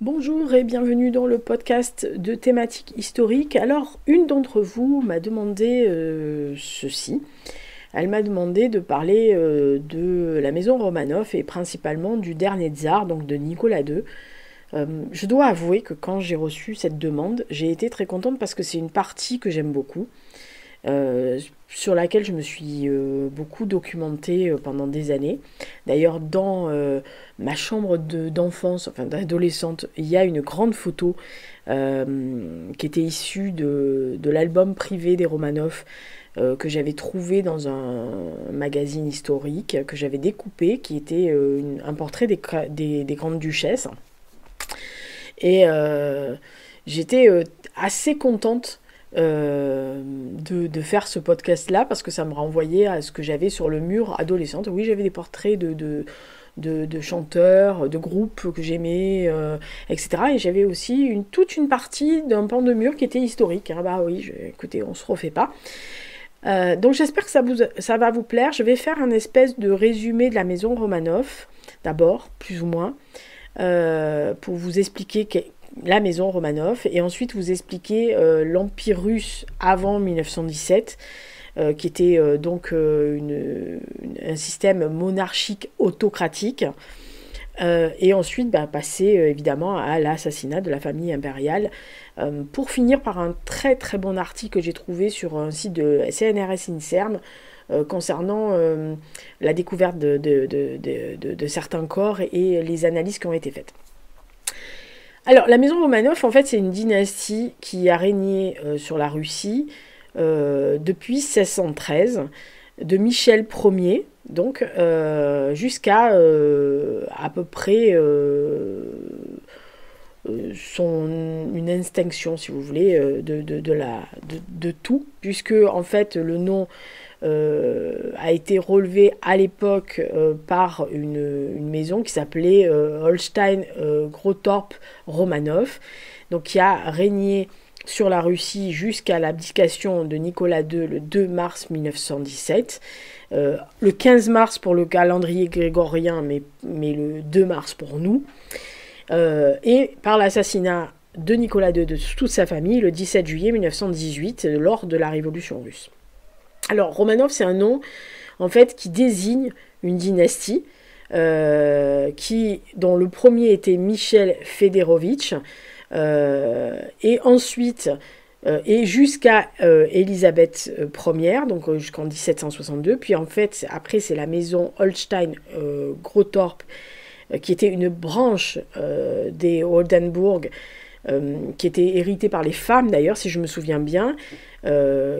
Bonjour et bienvenue dans le podcast de thématiques historiques. Alors, une d'entre vous m'a demandé ceci. Elle m'a demandé de parler de la maison Romanov et principalement du dernier tsar, donc de Nicolas II. Je dois avouer que quand j'ai reçu cette demande, j'ai été très contente parce que c'est une partie que j'aime beaucoup. Sur laquelle je me suis beaucoup documentée pendant des années. D'ailleurs, dans ma chambre d'enfance, enfin d'adolescente, il y a une grande photo qui était issue de l'album privé des Romanov que j'avais trouvé dans un magazine historique, que j'avais découpé, qui était un portrait des grandes duchesses. Et j'étais assez contente de faire ce podcast-là parce que ça me renvoyait à ce que j'avais sur le mur adolescente. Oui, j'avais des portraits de chanteurs, de groupes que j'aimais, etc. Et j'avais aussi toute une partie d'un pan de mur qui était historique. Hein. Bah oui, écoutez, on se refait pas. Donc j'espère que ça va vous plaire. Je vais faire un espèce de résumé de la maison Romanov, d'abord, plus ou moins, pour vous expliquer la maison Romanov, et ensuite vous expliquer l'Empire russe avant 1917, qui était un système monarchique autocratique, et ensuite passer évidemment à l'assassinat de la famille impériale, pour finir par un très très bon article que j'ai trouvé sur un site de CNRS INSERM, concernant la découverte de certains corps et les analyses qui ont été faites. Alors, la maison Romanov, en fait, c'est une dynastie qui a régné sur la Russie depuis 1613, de Michel Ier, donc, jusqu'à à peu près une extinction, si vous voulez, de tout, puisque, en fait, le nom a été relevé à l'époque par une maison qui s'appelait Holstein-Gottorp Romanov, donc qui a régné sur la Russie jusqu'à l'abdication de Nicolas II le 2 mars 1917, le 15 mars pour le calendrier grégorien, mais le 2 mars pour nous, et par l'assassinat de Nicolas II de toute sa famille le 17 juillet 1918 lors de la Révolution russe. Alors, Romanov, c'est un nom, en fait, qui désigne une dynastie, dont le premier était Michel Fedorovitch, et ensuite, et jusqu'à Élisabeth Ier, donc jusqu'en 1762, puis en fait, après, c'est la maison Holstein-Gottorp, qui était une branche des Oldenburg, qui était héritée par les femmes d'ailleurs, si je me souviens bien,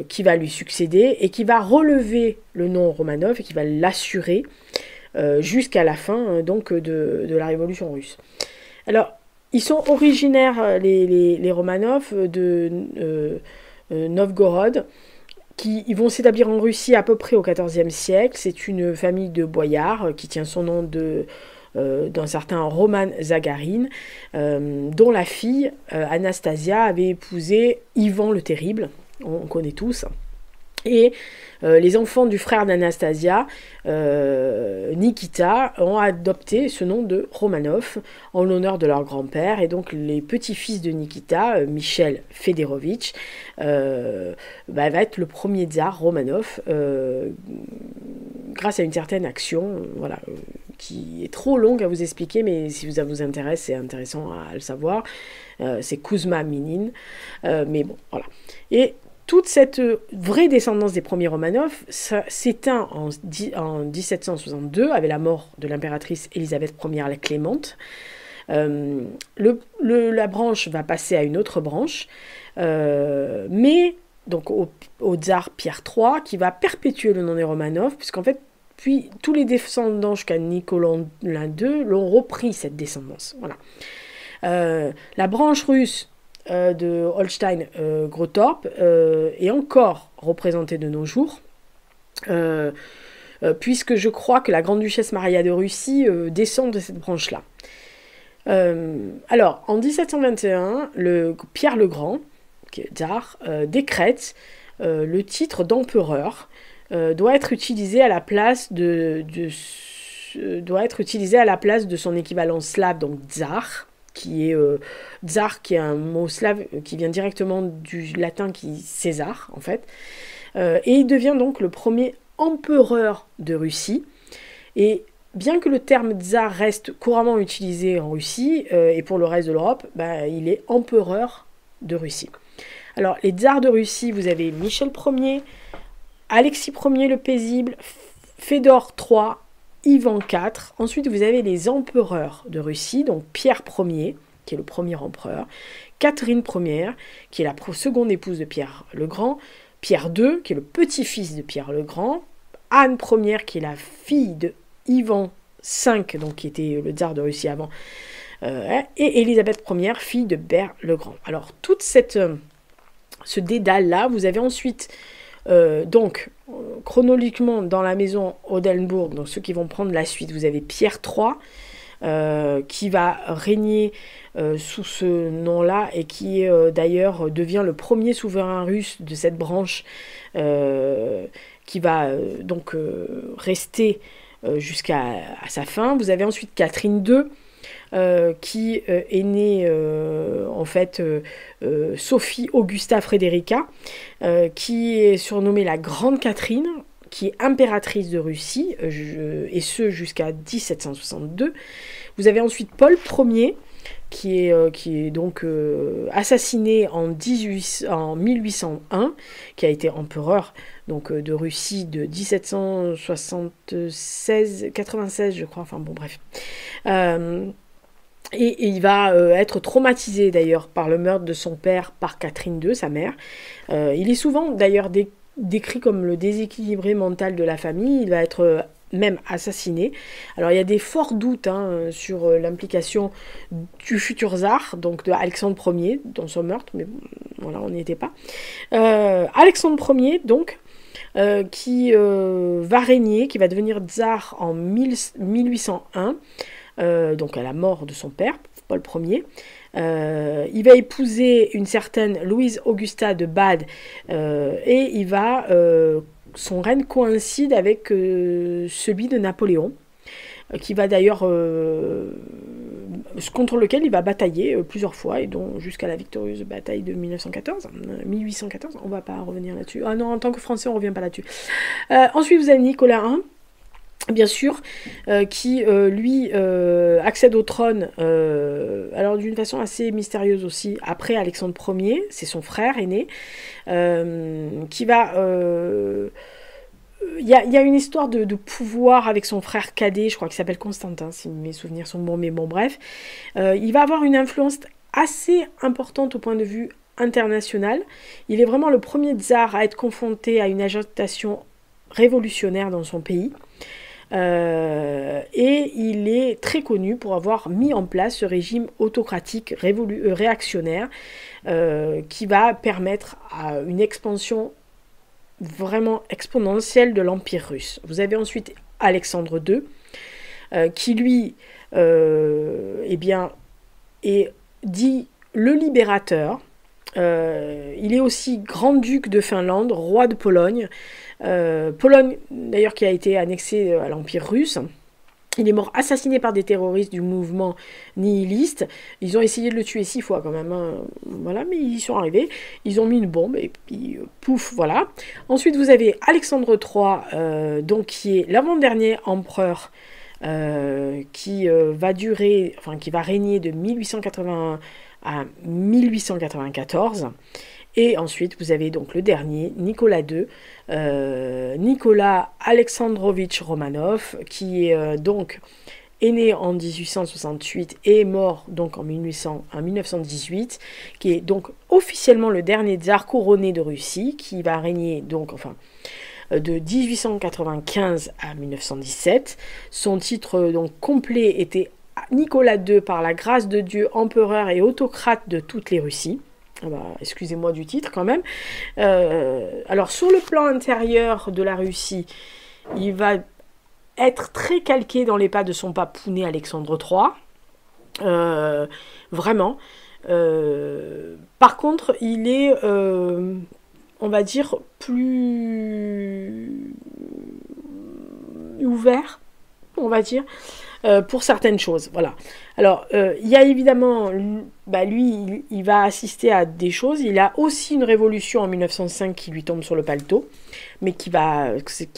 qui va lui succéder et qui va relever le nom Romanov et qui va l'assurer jusqu'à la fin donc de la Révolution russe. Alors, ils sont originaires, les Romanov, de Novgorod, ils vont s'établir en Russie à peu près au XIVe siècle. C'est une famille de boyards qui tient son nom d'un certain Roman Zagarin, dont la fille, Anastasia, avait épousé Ivan le Terrible, on connaît tous. Et les enfants du frère d'Anastasia, Nikita, ont adopté ce nom de Romanov en l'honneur de leur grand-père. Et donc les petits-fils de Nikita, Michel Fedorovitch, va être le premier tsar Romanov, grâce à une certaine action, voilà, qui est trop longue à vous expliquer, mais si ça vous intéresse, c'est intéressant à le savoir. C'est Kouzma Minin, mais bon, voilà. Et toute cette vraie descendance des premiers Romanov s'éteint en 1762 avec la mort de l'impératrice Élisabeth Ière la Clémente. La branche va passer à une autre branche, mais donc au tsar Pierre III, qui va perpétuer le nom des Romanov, puisqu'en fait, puis tous les descendants jusqu'à Nicolas II l'ont repris, cette descendance. Voilà. La branche russe de Holstein-Gottorp est encore représentée de nos jours, puisque je crois que la grande-duchesse Maria de Russie descend de cette branche-là. Alors, en 1721, Pierre le Grand, qui est tsar, décrète le titre d'empereur doit être utilisé à la place de son équivalent slave, donc tsar, qui est tsar, qui est un mot slave qui vient directement du latin qui César en fait. Et il devient donc le premier empereur de Russie. Et bien que le terme tsar reste couramment utilisé en Russie et pour le reste de l'Europe, il est empereur de Russie. Alors les tsars de Russie, vous avez Michel Ier, Alexis Ier le Paisible, Fédor III, Ivan IV. Ensuite, vous avez les empereurs de Russie, donc Pierre Ier, qui est le premier empereur, Catherine Ier, qui est la seconde épouse de Pierre le Grand, Pierre II, qui est le petit-fils de Pierre le Grand, Anne Ier, qui est la fille de Ivan V, donc qui était le tsar de Russie avant, et Élisabeth Ier, fille de Bert le Grand. Alors, toute ce dédale-là, vous avez ensuite, chronologiquement, dans la maison Oldenbourg, donc ceux qui vont prendre la suite, vous avez Pierre III, qui va régner sous ce nom-là et qui d'ailleurs devient le premier souverain russe de cette branche qui va rester jusqu'à sa fin. Vous avez ensuite Catherine II, qui est née en fait Sophie Augusta Frédérica, qui est surnommée la Grande Catherine, qui est impératrice de Russie, et ce jusqu'à 1762. Vous avez ensuite Paul Ier, qui est donc assassiné en 1801, qui a été empereur donc, de Russie de 1796 je crois, enfin bon bref. Et il va être traumatisé d'ailleurs par le meurtre de son père par Catherine II, sa mère. Il est souvent d'ailleurs décrit comme le déséquilibré mental de la famille. Il va être même assassiné. Alors il y a des forts doutes sur l'implication du futur tsar, donc de Alexandre Ier, dans son meurtre, mais voilà, on n'y était pas. Alexandre Ier, donc, qui va régner, qui va devenir tsar en 1801, donc à la mort de son père, Paul Ier. Il va épouser une certaine Louise Augusta de Bade et il va son règne coïncide avec celui de Napoléon, qui va d'ailleurs contre lequel il va batailler plusieurs fois, et dont jusqu'à la victorieuse bataille de 1814, on va pas revenir là-dessus. Ah non, en tant que Français, on revient pas là-dessus. Ensuite, vous avez Nicolas I, bien sûr, qui lui accède au trône, alors d'une façon assez mystérieuse aussi, après Alexandre Ier, c'est son frère aîné, qui va... Il y a une histoire de pouvoir avec son frère cadet, je crois qu'il s'appelle Constantin, si mes souvenirs sont bons, mais bon bref. Il va avoir une influence assez importante au point de vue international. Il est vraiment le premier tsar à être confronté à une agitation révolutionnaire dans son pays. Et il est très connu pour avoir mis en place ce régime autocratique réactionnaire qui va permettre à une expansion vraiment exponentielle de l'Empire russe. Vous avez ensuite Alexandre II, qui lui est dit le libérateur. Il est aussi grand-duc de Finlande, roi de Pologne. Pologne, d'ailleurs, qui a été annexée à l'Empire russe. Il est mort assassiné par des terroristes du mouvement nihiliste. Ils ont essayé de le tuer 6 fois quand même. Voilà, mais ils y sont arrivés. Ils ont mis une bombe et puis pouf, voilà. Ensuite, vous avez Alexandre III, donc qui est l'avant-dernier empereur qui va régner de 1881 à 1894. Et ensuite, vous avez donc le dernier, Nicolas II, Nicolas Alexandrovitch Romanov, qui est né en 1868 et est mort donc en 1918, qui est donc officiellement le dernier tsar couronné de Russie, qui va régner donc, de 1895 à 1917. Son titre donc complet était Nicolas II par la grâce de Dieu, empereur et autocrate de toutes les Russies. Excusez-moi du titre quand même. Alors sur le plan intérieur de la Russie, il va être très calqué dans les pas de son papounet Alexandre III. Vraiment. Par contre, il est, on va dire, plus ouvert on va dire, pour certaines choses. Voilà. Alors, il y a évidemment, lui, il va assister à des choses. Il a aussi une révolution en 1905 qui lui tombe sur le paletot, mais qui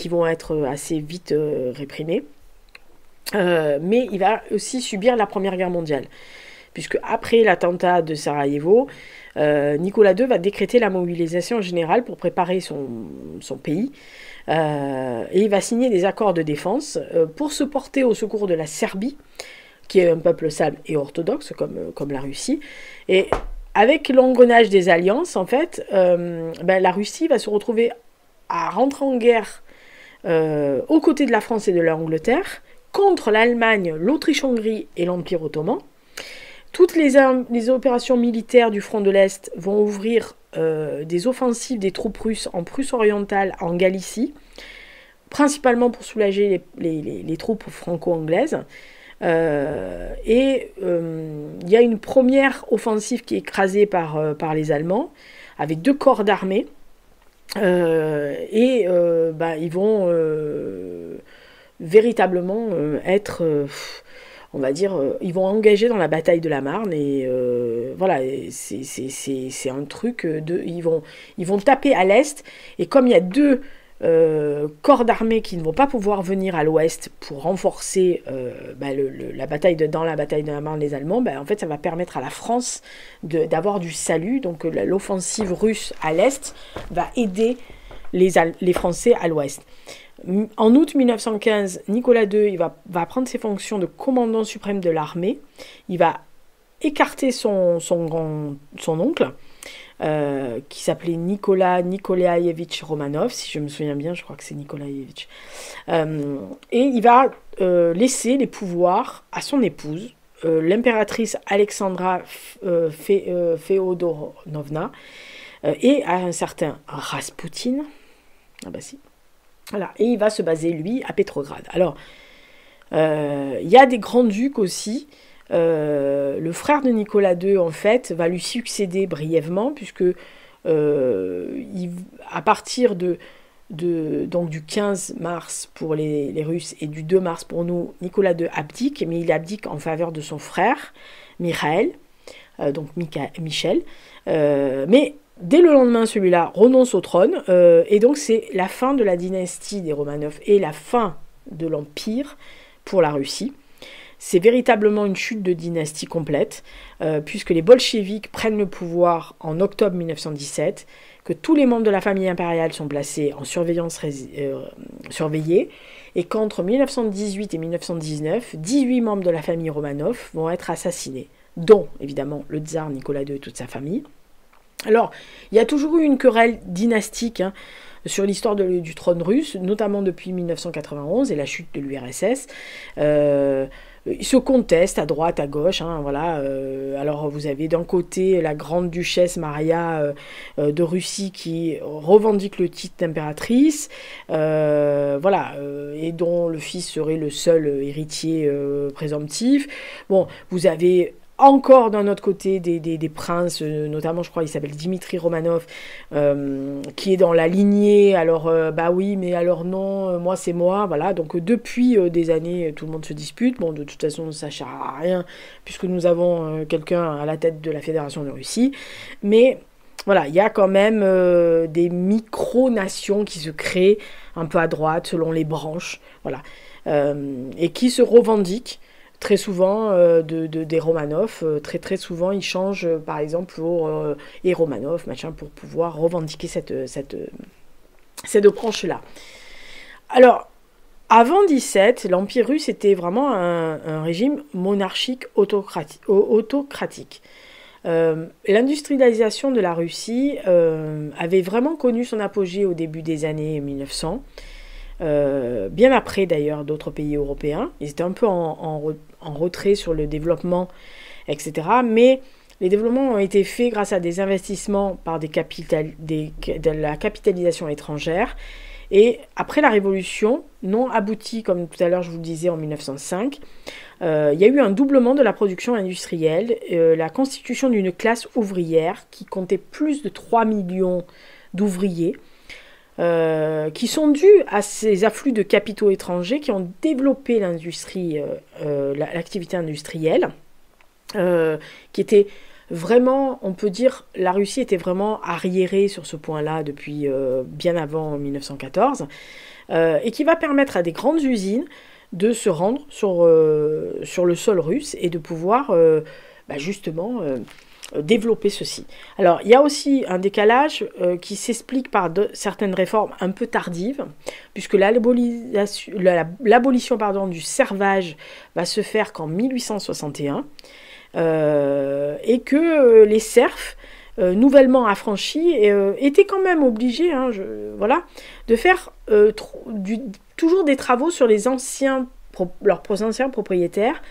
vont être assez vite réprimées. Mais il va aussi subir la Première Guerre mondiale, puisque après l'attentat de Sarajevo, Nicolas II va décréter la mobilisation générale pour préparer son pays. Et il va signer des accords de défense pour se porter au secours de la Serbie, qui est un peuple serbe et orthodoxe comme la Russie. Et avec l'engrenage des alliances, en fait, la Russie va se retrouver à rentrer en guerre aux côtés de la France et de l'Angleterre contre l'Allemagne, l'Autriche-Hongrie et l'Empire ottoman. Toutes les opérations militaires du front de l'Est vont ouvrir des offensives des troupes russes en Prusse orientale, en Galicie, principalement pour soulager les troupes franco-anglaises. Il y a une première offensive qui est écrasée par les Allemands, avec 2 corps d'armée. Ils vont véritablement être... on va dire, ils vont engager dans la bataille de la Marne et voilà, c'est un truc ils vont taper à l'est, et comme il y a 2 corps d'armée qui ne vont pas pouvoir venir à l'ouest pour renforcer la bataille dans la bataille de la Marne les Allemands, en fait ça va permettre à la France d'avoir du salut. Donc l'offensive russe à l'est va aider les Français à l'ouest. En août 1915, Nicolas II il va prendre ses fonctions de commandant suprême de l'armée. Il va écarter son oncle, qui s'appelait Nicolas Nikolaïevitch Romanov, si je me souviens bien, je crois que c'est Nikolaïevitch. Et il va laisser les pouvoirs à son épouse, l'impératrice Alexandra Féodorovna, et à un certain Raspoutine. Ah bah si. Voilà, et il va se baser, lui, à Pétrograd. Alors, il y a des grands-ducs aussi. Le frère de Nicolas II, en fait, va lui succéder brièvement, puisque à partir donc du 15 mars pour les Russes et du 2 mars pour nous, Nicolas II abdique, mais il abdique en faveur de son frère, Michel. Mais dès le lendemain, celui-là renonce au trône, et donc c'est la fin de la dynastie des Romanov et la fin de l'Empire pour la Russie. C'est véritablement une chute de dynastie complète, puisque les bolcheviks prennent le pouvoir en octobre 1917, que tous les membres de la famille impériale sont placés en surveillance surveillée, et qu'entre 1918 et 1919, 18 membres de la famille Romanov vont être assassinés, dont évidemment le tsar Nicolas II et toute sa famille. Alors, il y a toujours eu une querelle dynastique sur l'histoire du trône russe, notamment depuis 1991 et la chute de l'URSS. Ils se contestent à droite, à gauche. Voilà. Alors, vous avez d'un côté la grande duchesse Maria de Russie qui revendique le titre d'impératrice, et dont le fils serait le seul héritier présomptif. Bon, vous avez encore d'un autre côté des princes, notamment je crois il s'appelle Dimitri Romanov, qui est dans la lignée, alors oui mais alors non, moi c'est moi, voilà. Donc depuis des années tout le monde se dispute, bon de toute façon ça ne sert à rien puisque nous avons quelqu'un à la tête de la Fédération de Russie, mais voilà, il y a quand même des micro-nations qui se créent un peu à droite selon les branches, voilà, et qui se revendiquent très souvent des Romanov, très souvent ils changent par exemple et Romanov, pour pouvoir revendiquer cette branche-là. Alors, avant 17, l'Empire russe était vraiment un régime monarchique autocratique. L'industrialisation de la Russie avait vraiment connu son apogée au début des années 1900. Bien après d'ailleurs d'autres pays européens. Ils étaient un peu en retrait sur le développement, etc. Mais les développements ont été faits grâce à des investissements par de la capitalisation étrangère. Et après la Révolution, non aboutie, comme tout à l'heure je vous le disais, en 1905, il y a eu un doublement de la production industrielle, la constitution d'une classe ouvrière qui comptait plus de 3 millions d'ouvriers, qui sont dus à ces afflux de capitaux étrangers qui ont développé l'activité industrielle, qui était vraiment, on peut dire, la Russie était vraiment arriérée sur ce point-là depuis bien avant 1914, et qui va permettre à des grandes usines de se rendre sur le sol russe et de pouvoir justement développer ceci. Alors, il y a aussi un décalage qui s'explique par certaines réformes un peu tardives, puisque l'abolition du servage va se faire qu'en 1861, et que les serfs, nouvellement affranchis, étaient quand même obligés de faire toujours des travaux sur leurs anciens propriétaires,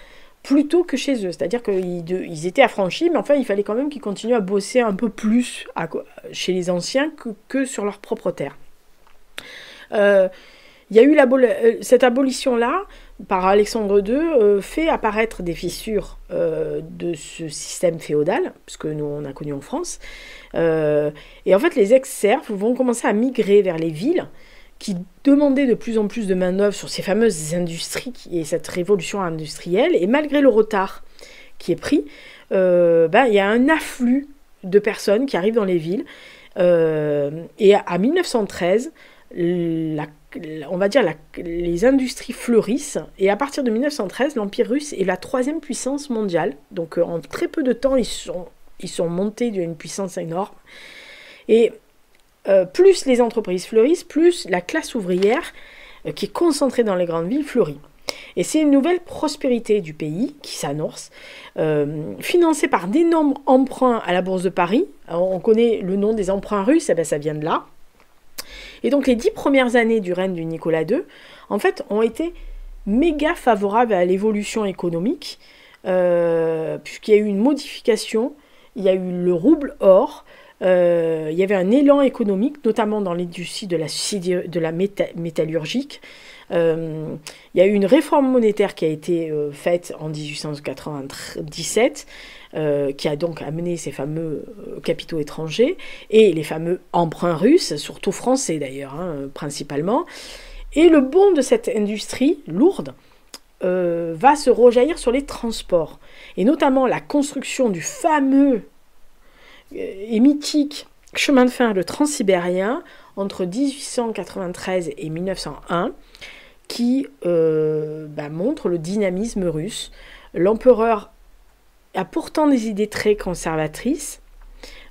plutôt que chez eux. C'est-à-dire qu'ils étaient affranchis, mais enfin, il fallait quand même qu'ils continuent à bosser un peu plus chez les anciens que sur leur propre terre. Il y a eu cette abolition-là, par Alexandre II, fait apparaître des fissures de ce système féodal, puisque nous, on a connu en France. Et en fait, les ex-serfs vont commencer à migrer vers les villes, qui demandaient de plus en plus de main-d'œuvre sur ces fameuses industries et cette révolution industrielle. Et malgré le retard qui est pris, il y a un afflux de personnes qui arrivent dans les villes. Et à 1913, les industries fleurissent. Et à partir de 1913, l'Empire russe est la 3e puissance mondiale. Donc en très peu de temps, ils sont montés d'une puissance énorme. Et plus les entreprises fleurissent, plus la classe ouvrière qui est concentrée dans les grandes villes fleurit. Et c'est une nouvelle prospérité du pays qui s'annonce, financée par d'énormes emprunts à la Bourse de Paris. Alors, on connaît le nom des emprunts russes, ça vient de là. Et donc les 10 premières années du règne du Nicolas II, en fait, ont été méga favorables à l'évolution économique, puisqu'il y a eu une modification, il y a eu le rouble or. Il y avait un élan économique, notamment dans l'industrie de la métallurgique. Il y a eu une réforme monétaire qui a été faite en 1897, qui a donc amené ces fameux capitaux étrangers et les fameux emprunts russes, surtout français d'ailleurs, principalement. Et le bond de cette industrie lourde va se rejaillir sur les transports, et notamment la construction du fameux et mythique chemin de fer, le transsibérien, entre 1893 et 1901, qui montre le dynamisme russe. L'empereur a pourtant des idées très conservatrices,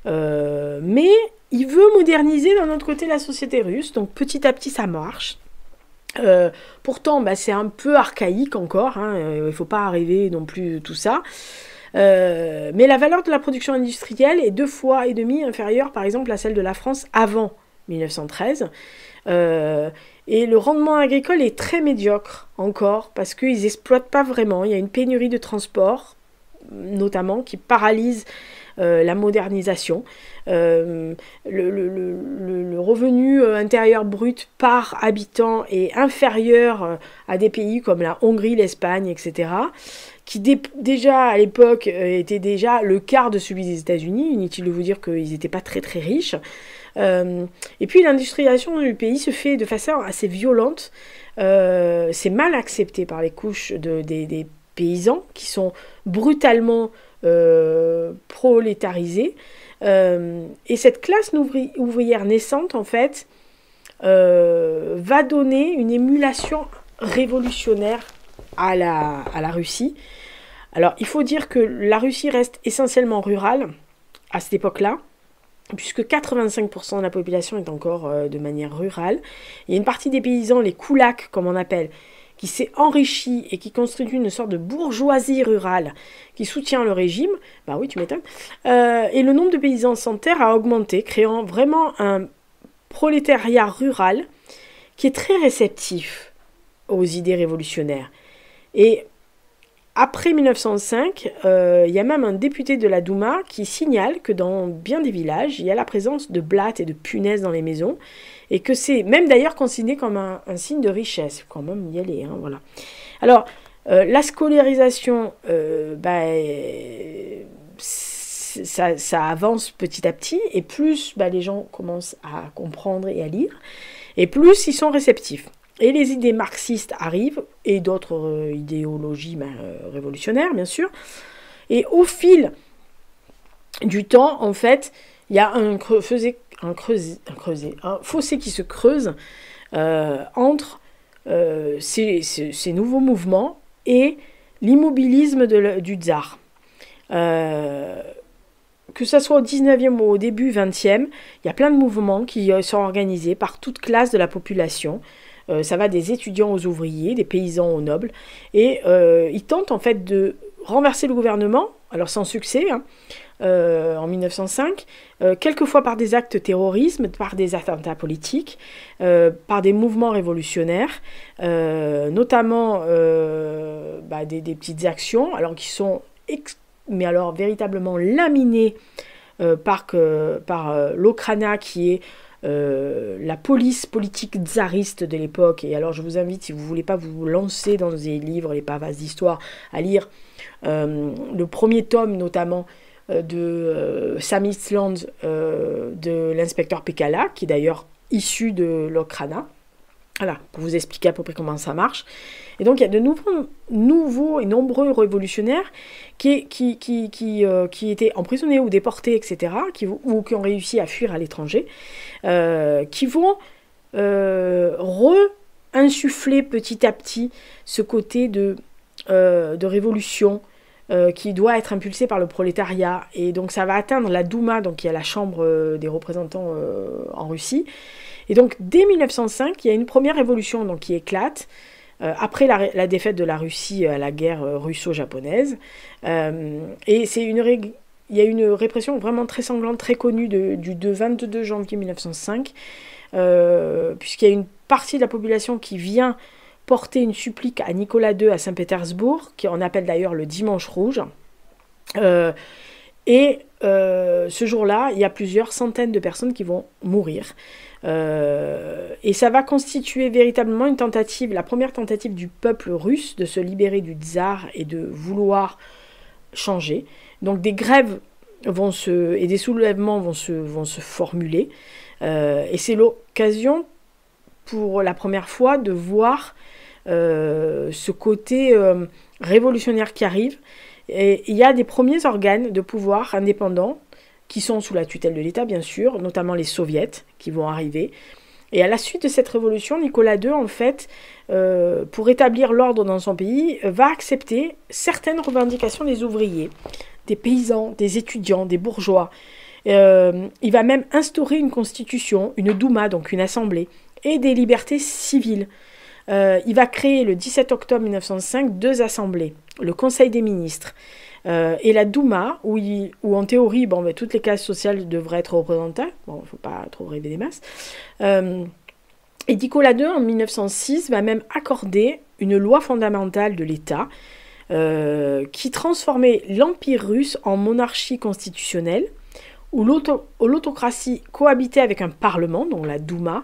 mais il veut moderniser d'un autre côté la société russe, donc petit à petit ça marche. Pourtant, c'est un peu archaïque encore, il ne faut pas arriver non plus tout ça. Mais la valeur de la production industrielle est 2,5 fois inférieure, par exemple, à celle de la France avant 1913. Et le rendement agricole est très médiocre encore, parce qu'ils n'exploitent pas vraiment. Il y a une pénurie de transport, notamment, qui paralyse la modernisation. Le revenu intérieur brut par habitant est inférieur à des pays comme la Hongrie, l'Espagne, etc., qui déjà à l'époque était déjà le quart de celui des États-Unis. Inutile de vous dire qu'ils n'étaient pas très très riches. Et puis l'industrialisation du pays se fait de façon assez violente. C'est mal accepté par les couches des paysans qui sont brutalement prolétarisés. Et cette classe ouvrière naissante, en fait, va donner une émulation révolutionnaire à la Russie. Alors, il faut dire que la Russie reste essentiellement rurale à cette époque-là, puisque 85% de la population est encore de manière rurale. Il y a une partie des paysans, les koulaks, comme on appelle, qui s'est enrichie et qui constitue une sorte de bourgeoisie rurale qui soutient le régime. Bah oui, tu m'étonnes. Et le nombre de paysans sans terre a augmenté, créant vraiment un prolétariat rural qui est très réceptif aux idées révolutionnaires. Et après 1905, il y a même un député de la Douma qui signale que dans bien des villages, il y a la présence de blattes et de punaises dans les maisons, et que c'est même d'ailleurs considéré comme un signe de richesse. Il faut quand même y aller, voilà. Alors, la scolarisation, ça avance petit à petit, et plus les gens commencent à comprendre et à lire, et plus ils sont réceptifs. Et les idées marxistes arrivent, et d'autres idéologies révolutionnaires, bien sûr. Et au fil du temps, en fait, il y a un fossé qui se creuse entre ces nouveaux mouvements et l'immobilisme du tsar. Que ce soit au 19e ou au début 20e, il y a plein de mouvements qui sont organisés par toute classe de la population. Ça va des étudiants aux ouvriers, des paysans aux nobles. Et ils tentent en fait de renverser le gouvernement, alors sans succès, en 1905, quelquefois par des actes terrorisme, par des attentats politiques, par des mouvements révolutionnaires, notamment des petites actions, alors qui sont mais alors véritablement laminées par l'Okhrana, qui est la police politique tsariste de l'époque. Et alors je vous invite, si vous ne voulez pas vous lancer dans des livres, les pavasses d'histoire, à lire le premier tome notamment de Sam Eastland, de l'inspecteur Pekala, qui est d'ailleurs issu de l'Okhrana. Voilà, pour vous expliquer à peu près comment ça marche. Et donc il y a de nouveaux et nombreux révolutionnaires qui étaient emprisonnés ou déportés, etc., ou qui ont réussi à fuir à l'étranger, qui vont re-insuffler petit à petit ce côté de révolution qui doit être impulsé par le prolétariat. Et donc ça va atteindre la Douma, donc il y a la chambre des représentants en Russie. Et donc dès 1905, il y a une première révolution donc, qui éclate, après la défaite de la Russie à la guerre russo-japonaise. Et il y a une répression vraiment très sanglante, très connue du 22 janvier 1905, puisqu'il y a une partie de la population qui vient porter une supplique à Nicolas II à Saint-Pétersbourg, qu'on appelle d'ailleurs le Dimanche Rouge. Ce jour-là, il y a plusieurs centaines de personnes qui vont mourir. Et ça va constituer véritablement une tentative, la première tentative du peuple russe de se libérer du tsar et de vouloir changer. Donc des grèves et des soulèvements vont se formuler. Et c'est l'occasion pour la première fois de voir ce côté révolutionnaire qui arrive. Et il y a des premiers organes de pouvoir indépendants qui sont sous la tutelle de l'État, bien sûr, notamment les soviets qui vont arriver. Et à la suite de cette révolution, Nicolas II, en fait, pour établir l'ordre dans son pays, va accepter certaines revendications des ouvriers, des paysans, des étudiants, des bourgeois. Il va même instaurer une constitution, une Douma, donc une assemblée, et des libertés civiles. Il va créer le 17 octobre 1905 deux assemblées, le Conseil des ministres et la Douma, où en théorie, toutes les classes sociales devraient être représentées. Bon, il ne faut pas trop rêver des masses. Et Nicolas II, en 1906, va même accorder une loi fondamentale de l'État qui transformait l'Empire russe en monarchie constitutionnelle, où l'autocratie cohabitait avec un parlement, donc la Douma.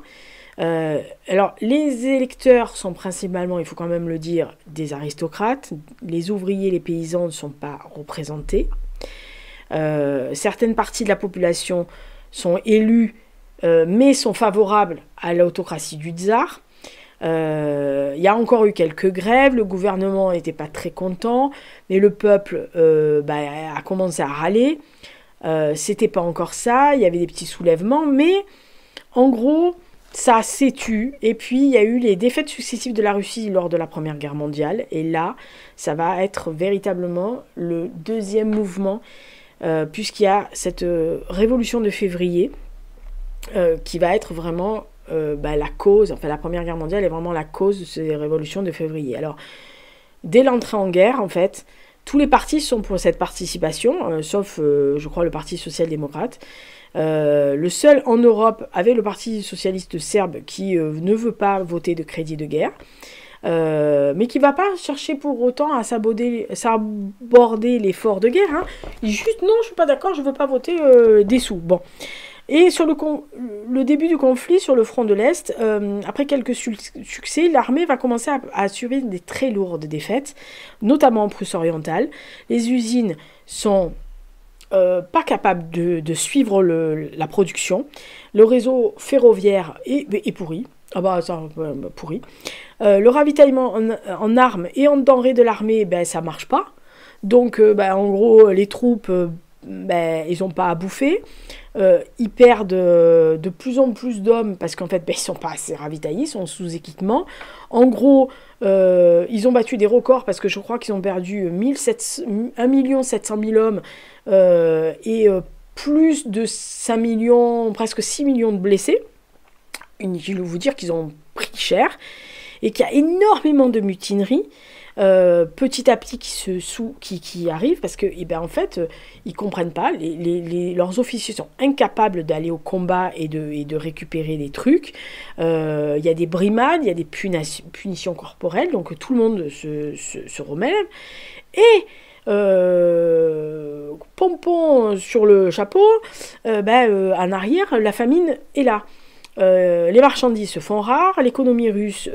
Alors, les électeurs sont principalement, il faut quand même le dire, des aristocrates. Les ouvriers, les paysans ne sont pas représentés. Certaines parties de la population sont élues, mais sont favorables à l'autocratie du tsar. Il y a encore eu quelques grèves, le gouvernement n'était pas très content, mais le peuple a commencé à râler. C'était pas encore ça, il y avait des petits soulèvements, mais en gros, ça s'est tu. Et puis, il y a eu les défaites successives de la Russie lors de la Première Guerre mondiale. Et là, ça va être véritablement le deuxième mouvement, puisqu'il y a cette révolution de février qui va être vraiment la cause. Enfin, la Première Guerre mondiale est vraiment la cause de ces révolutions de février. Alors, dès l'entrée en guerre, en fait, tous les partis sont pour cette participation, sauf, je crois, le Parti social-démocrate. Le seul en Europe avait le Parti socialiste serbe qui ne veut pas voter de crédit de guerre, mais qui ne va pas chercher pour autant à s'aborder l'effort de guerre. Il dit juste non, je ne suis pas d'accord, je ne veux pas voter des sous. Bon. Et sur le début du conflit sur le front de l'Est, après quelques succès, l'armée va commencer à assurer des très lourdes défaites, notamment en Prusse orientale. Les usines sont pas capable de suivre la production. Le réseau ferroviaire est pourri. Ah bah ça, pourri. Le ravitaillement en armes et en denrées de l'armée, ça marche pas. Donc, en gros, les troupes, ils n'ont pas à bouffer. Ils perdent de plus en plus d'hommes parce qu'en fait, ils sont pas assez ravitaillés, ils sont sous équipement. En gros, ils ont battu des records parce que je crois qu'ils ont perdu 1 700 000 hommes et plus de 5 millions, presque 6 millions de blessés. Inutile de vous dire qu'ils ont pris cher et qu'il y a énormément de mutineries petit à petit qui arrivent parce que en fait ils comprennent pas, leurs officiers sont incapables d'aller au combat et de récupérer des trucs. Il y a des brimades, il y a des punitions corporelles, donc tout le monde se remet et pompon sur le chapeau, en arrière la famine est là. Les marchandises se font rares, l'économie russe,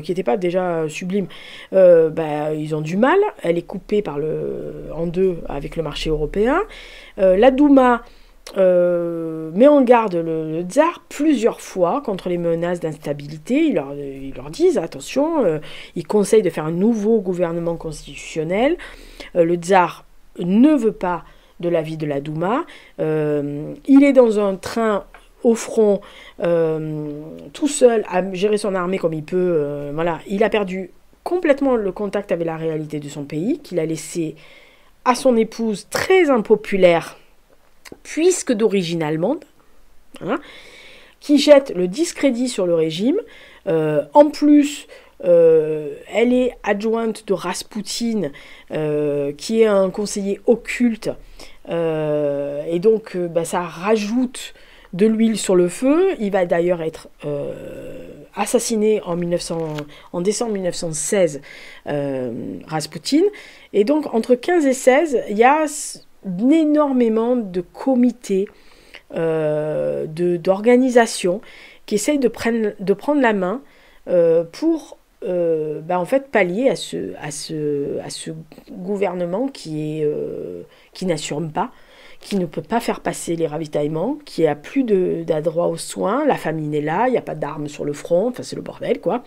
qui n'était pas déjà sublime, ils ont du mal, elle est coupée en deux avec le marché européen. La Douma met en garde le tsar plusieurs fois contre les menaces d'instabilité. Ils leur disent attention, ils conseillent de faire un nouveau gouvernement constitutionnel. Le tsar ne veut pas de l'avis de la Douma. Il est dans un train au front, tout seul, à gérer son armée comme il peut. Il a perdu complètement le contact avec la réalité de son pays, qu'il a laissé à son épouse très impopulaire, puisque d'origine allemande, qui jette le discrédit sur le régime. En plus, elle est adjointe de Raspoutine, qui est un conseiller occulte, et donc ça rajoute de l'huile sur le feu. Il va d'ailleurs être assassiné en décembre 1916, Raspoutine. Et donc, entre 15 et 16, il y a énormément de comités, d'organisations qui essayent de prendre la main pour pallier à ce gouvernement qui n'assume pas, qui ne peut pas faire passer les ravitaillements, qui a plus d'adroit aux soins, la famine est là, il n'y a pas d'armes sur le front, enfin c'est le bordel quoi.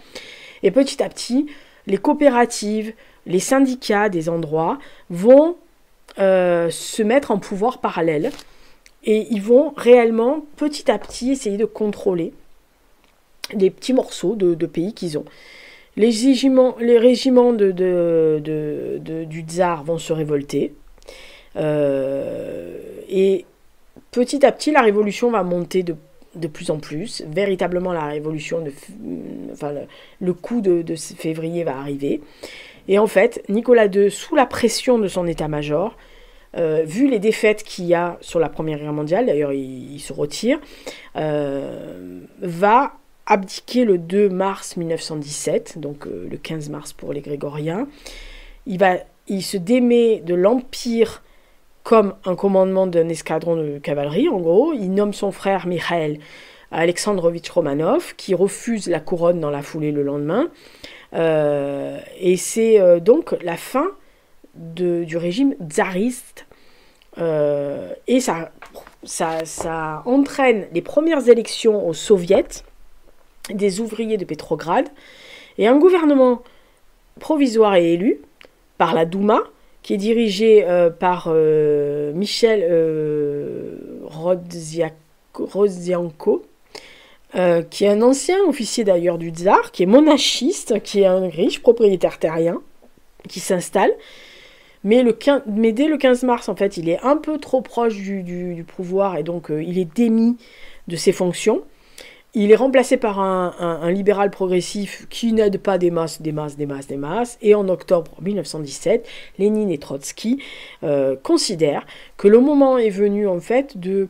Et petit à petit, les coopératives, les syndicats des endroits vont se mettre en pouvoir parallèle et ils vont réellement petit à petit essayer de contrôler des petits morceaux de pays qu'ils ont. Les régiments du tsar vont se révolter. Et petit à petit, la révolution va monter de plus en plus. Véritablement, la révolution, le coup de février va arriver. Et en fait, Nicolas II, sous la pression de son état-major, vu les défaites qu'il y a sur la Première Guerre mondiale, d'ailleurs il se retire, va abdiquer le 2 mars 1917, donc le 15 mars pour les grégoriens. Il se démet de l'Empire comme un commandement d'un escadron de cavalerie, en gros. Il nomme son frère Mikhail Alexandrovitch Romanov, qui refuse la couronne dans la foulée le lendemain. Et c'est donc la fin du régime tsariste. Et ça entraîne les premières élections aux soviets des ouvriers de Pétrograd. Et un gouvernement provisoire est élu par la Douma, qui est dirigé par Michel Rodzianko, qui est un ancien officier d'ailleurs du tsar, qui est monachiste, qui est un riche propriétaire terrien, qui s'installe. Mais dès le 15 mars, en fait, il est un peu trop proche du pouvoir et donc il est démis de ses fonctions. Il est remplacé par un libéral progressif qui n'aide pas des masses. Et en octobre 1917, Lénine et Trotsky considèrent que le moment est venu en fait de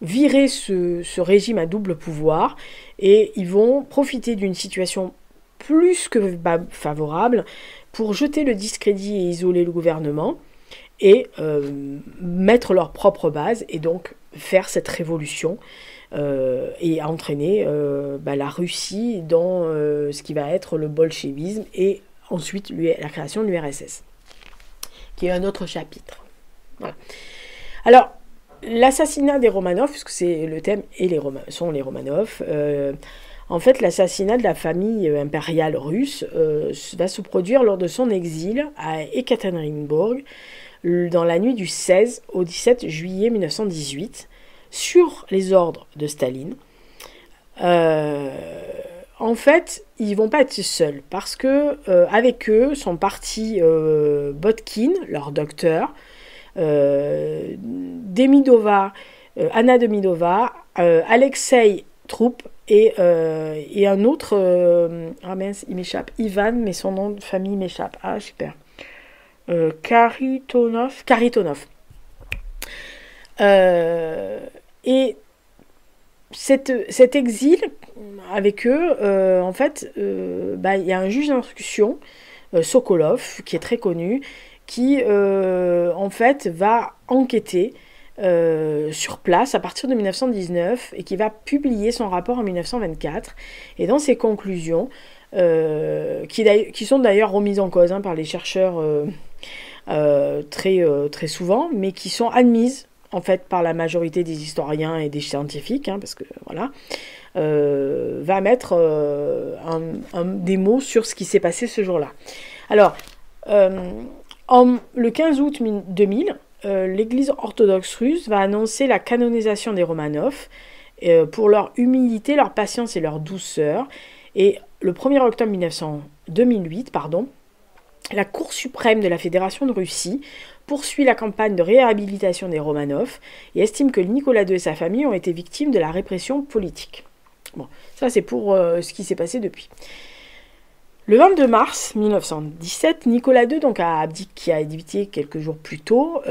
virer ce régime à double pouvoir et ils vont profiter d'une situation plus que favorable pour jeter le discrédit et isoler le gouvernement et mettre leur propre base et donc faire cette révolution et entraîner la Russie dans ce qui va être le bolchevisme et ensuite la création de l'URSS, qui est un autre chapitre. Voilà. Alors, l'assassinat des Romanov, puisque c'est le thème, et sont les Romanov, en fait, l'assassinat de la famille impériale russe va se produire lors de son exil à Ekaterinbourg, dans la nuit du 16 au 17 juillet 1918, sur les ordres de Staline. En fait, ils vont pas être seuls, parce que avec eux sont partis Botkin, leur docteur, Demidova, Anna Demidova, Alexei Troup et un autre, ah mince, il m'échappe, Ivan, mais son nom de famille m'échappe. Ah, super. Karitonov. Et cet exil, avec eux, en fait, il y a un juge d'instruction, Sokolov, qui est très connu, qui, en fait, va enquêter sur place à partir de 1919 et qui va publier son rapport en 1924. Et dans ses conclusions, qui sont d'ailleurs remises en cause par les chercheurs très souvent, mais qui sont admises en fait par la majorité des historiens et des scientifiques, parce que voilà, va mettre des mots sur ce qui s'est passé ce jour-là. Alors, le 15 août 2000, l'Église orthodoxe russe va annoncer la canonisation des Romanov pour leur humilité, leur patience et leur douceur. Et le 1er octobre 2008, la Cour suprême de la Fédération de Russie poursuit la campagne de réhabilitation des Romanov et estime que Nicolas II et sa famille ont été victimes de la répression politique. Bon, ça c'est pour ce qui s'est passé depuis. Le 22 mars 1917, Nicolas II, qui a abdiqué quelques jours plus tôt,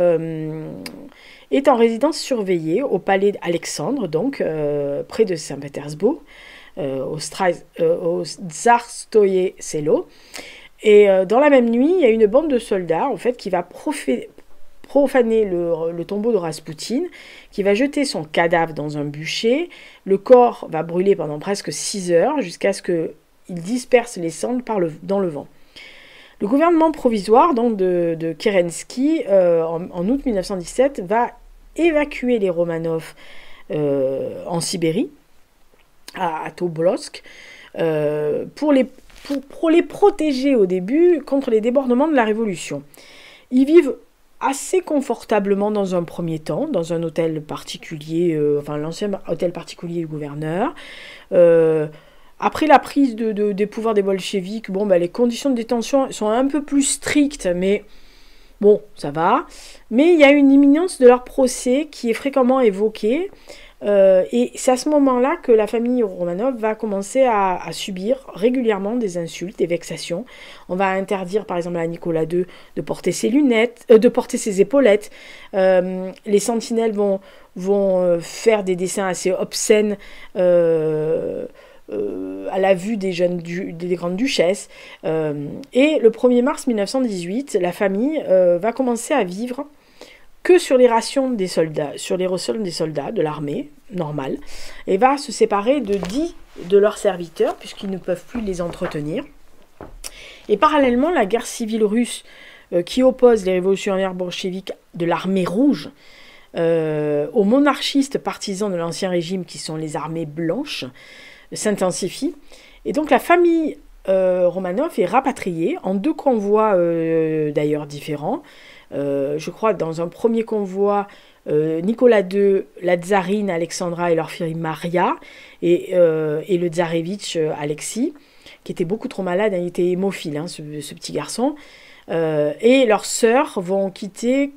est en résidence surveillée au palais d'Alexandre, près de Saint-Pétersbourg, au Tsarskoye Selo. Et dans la même nuit, il y a une bande de soldats en fait, qui va profaner le tombeau de Raspoutine, qui va jeter son cadavre dans un bûcher. Le corps va brûler pendant presque 6 heures jusqu'à ce qu'il disperse les cendres dans le vent. Le gouvernement provisoire de Kerensky, en août 1917, va évacuer les Romanov en Sibérie, à Tobolsk, pour les protéger au début contre les débordements de la Révolution. Ils vivent assez confortablement dans un premier temps, dans un hôtel particulier, l'ancien hôtel particulier du gouverneur. Après la prise des pouvoirs des bolcheviks, les conditions de détention sont un peu plus strictes, mais bon, ça va. Mais il y a une imminence de leur procès qui est fréquemment évoquée. Et c'est à ce moment-là que la famille Romanov va commencer à subir régulièrement des insultes, des vexations. On va interdire par exemple à Nicolas II de porter ses lunettes, de porter ses épaulettes. Les sentinelles vont faire des dessins assez obscènes à la vue des grandes duchesses. Et le 1er mars 1918, la famille va commencer à vivre que sur les rations des soldats, sur les rations des soldats de l'armée normale, et va se séparer de 10 de leurs serviteurs, puisqu'ils ne peuvent plus les entretenir. Et parallèlement, la guerre civile russe qui oppose les révolutionnaires bolcheviques de l'armée rouge aux monarchistes partisans de l'ancien régime, qui sont les armées blanches, s'intensifie. Et donc la famille Romanov est rapatriée en 2 convois d'ailleurs différents. Je crois dans un premier convoi, Nicolas II, la tsarine Alexandra et leur fille Maria, et le tsarevitch Alexis, qui était beaucoup trop malade, il était hémophile, ce petit garçon, et leurs sœurs vont quitter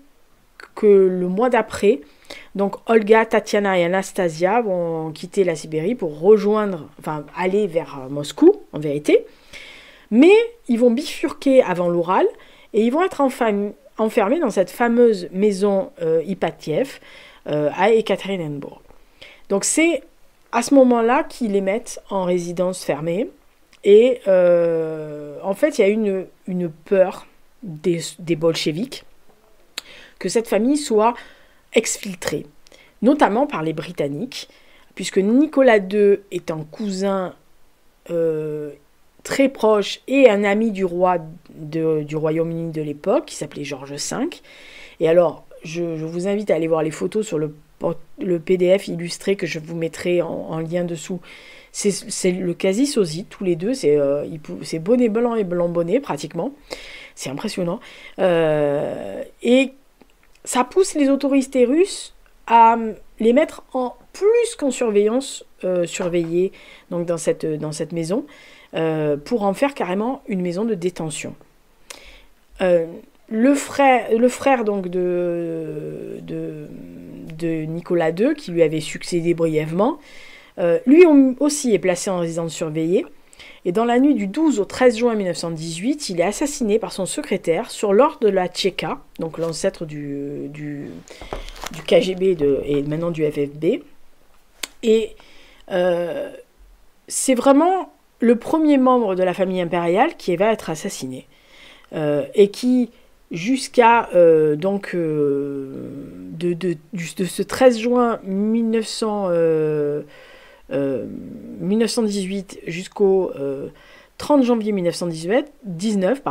que le mois d'après. Donc Olga, Tatiana et Anastasia vont quitter la Sibérie pour aller vers Moscou, en vérité. Mais ils vont bifurquer avant l'Oural et ils vont être enfermés dans cette fameuse maison Ipatiev à Ekaterinbourg. Donc c'est à ce moment-là qu'ils les mettent en résidence fermée. Et en fait, il y a une peur des bolcheviks que cette famille soit exfiltrée, notamment par les Britanniques, puisque Nicolas II est un cousin très proche et un ami du roi du Royaume-Uni de l'époque, qui s'appelait George V. Et alors, je vous invite à aller voir les photos sur le PDF illustré que je vous mettrai en lien dessous. C'est le quasi-sosie, tous les deux, c'est bonnet blanc et blanc bonnet pratiquement. C'est impressionnant. Et ça pousse les autorités russes à les mettre en plus qu'en surveillance, surveillée donc dans cette maison, pour en faire carrément une maison de détention. Le frère donc de Nicolas II, qui lui avait succédé brièvement, lui aussi est placé en résidence surveillée. Et dans la nuit du 12 au 13 juin 1918, il est assassiné par son secrétaire sur l'ordre de la Tchéka, donc l'ancêtre du KGB et maintenant du FFB. Et c'est vraiment le premier membre de la famille impériale qui va être assassiné. Et qui, jusqu'à de ce 13 juin 1918 jusqu'au 30 janvier 1919,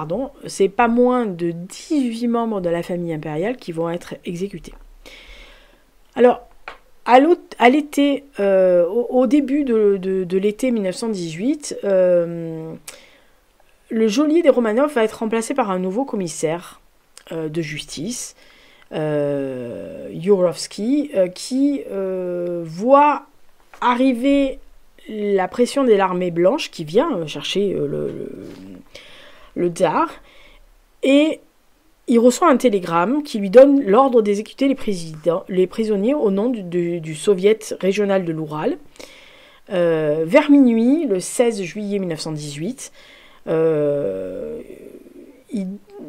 c'est pas moins de 18 membres de la famille impériale qui vont être exécutés. Alors, à l'été, au début de l'été 1918, le geôlier des Romanov va être remplacé par un nouveau commissaire de justice, Yurovsky, qui voit arriver la pression de l'armée blanche qui vient chercher le tsar, et il reçoit un télégramme qui lui donne l'ordre d'exécuter les prisonniers au nom du soviet régional de l'Oural. Vers minuit, le 16 juillet 1918,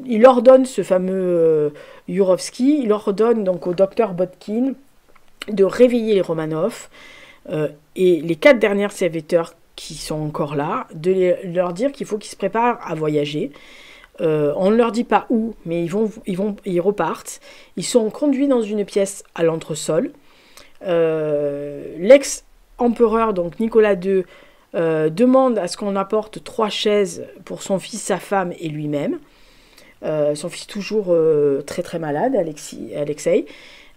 il ordonne, ce fameux Yurovsky, il ordonne donc au docteur Botkin de réveiller les Romanov, et les 4 derniers serviteurs qui sont encore là, de leur dire qu'il faut qu'ils se préparent à voyager. On ne leur dit pas où, mais ils repartent. Ils sont conduits dans une pièce à l'entresol. L'ex-empereur, donc Nicolas II, demande à ce qu'on apporte 3 chaises pour son fils, sa femme et lui-même. Son fils toujours très très malade, Alexei.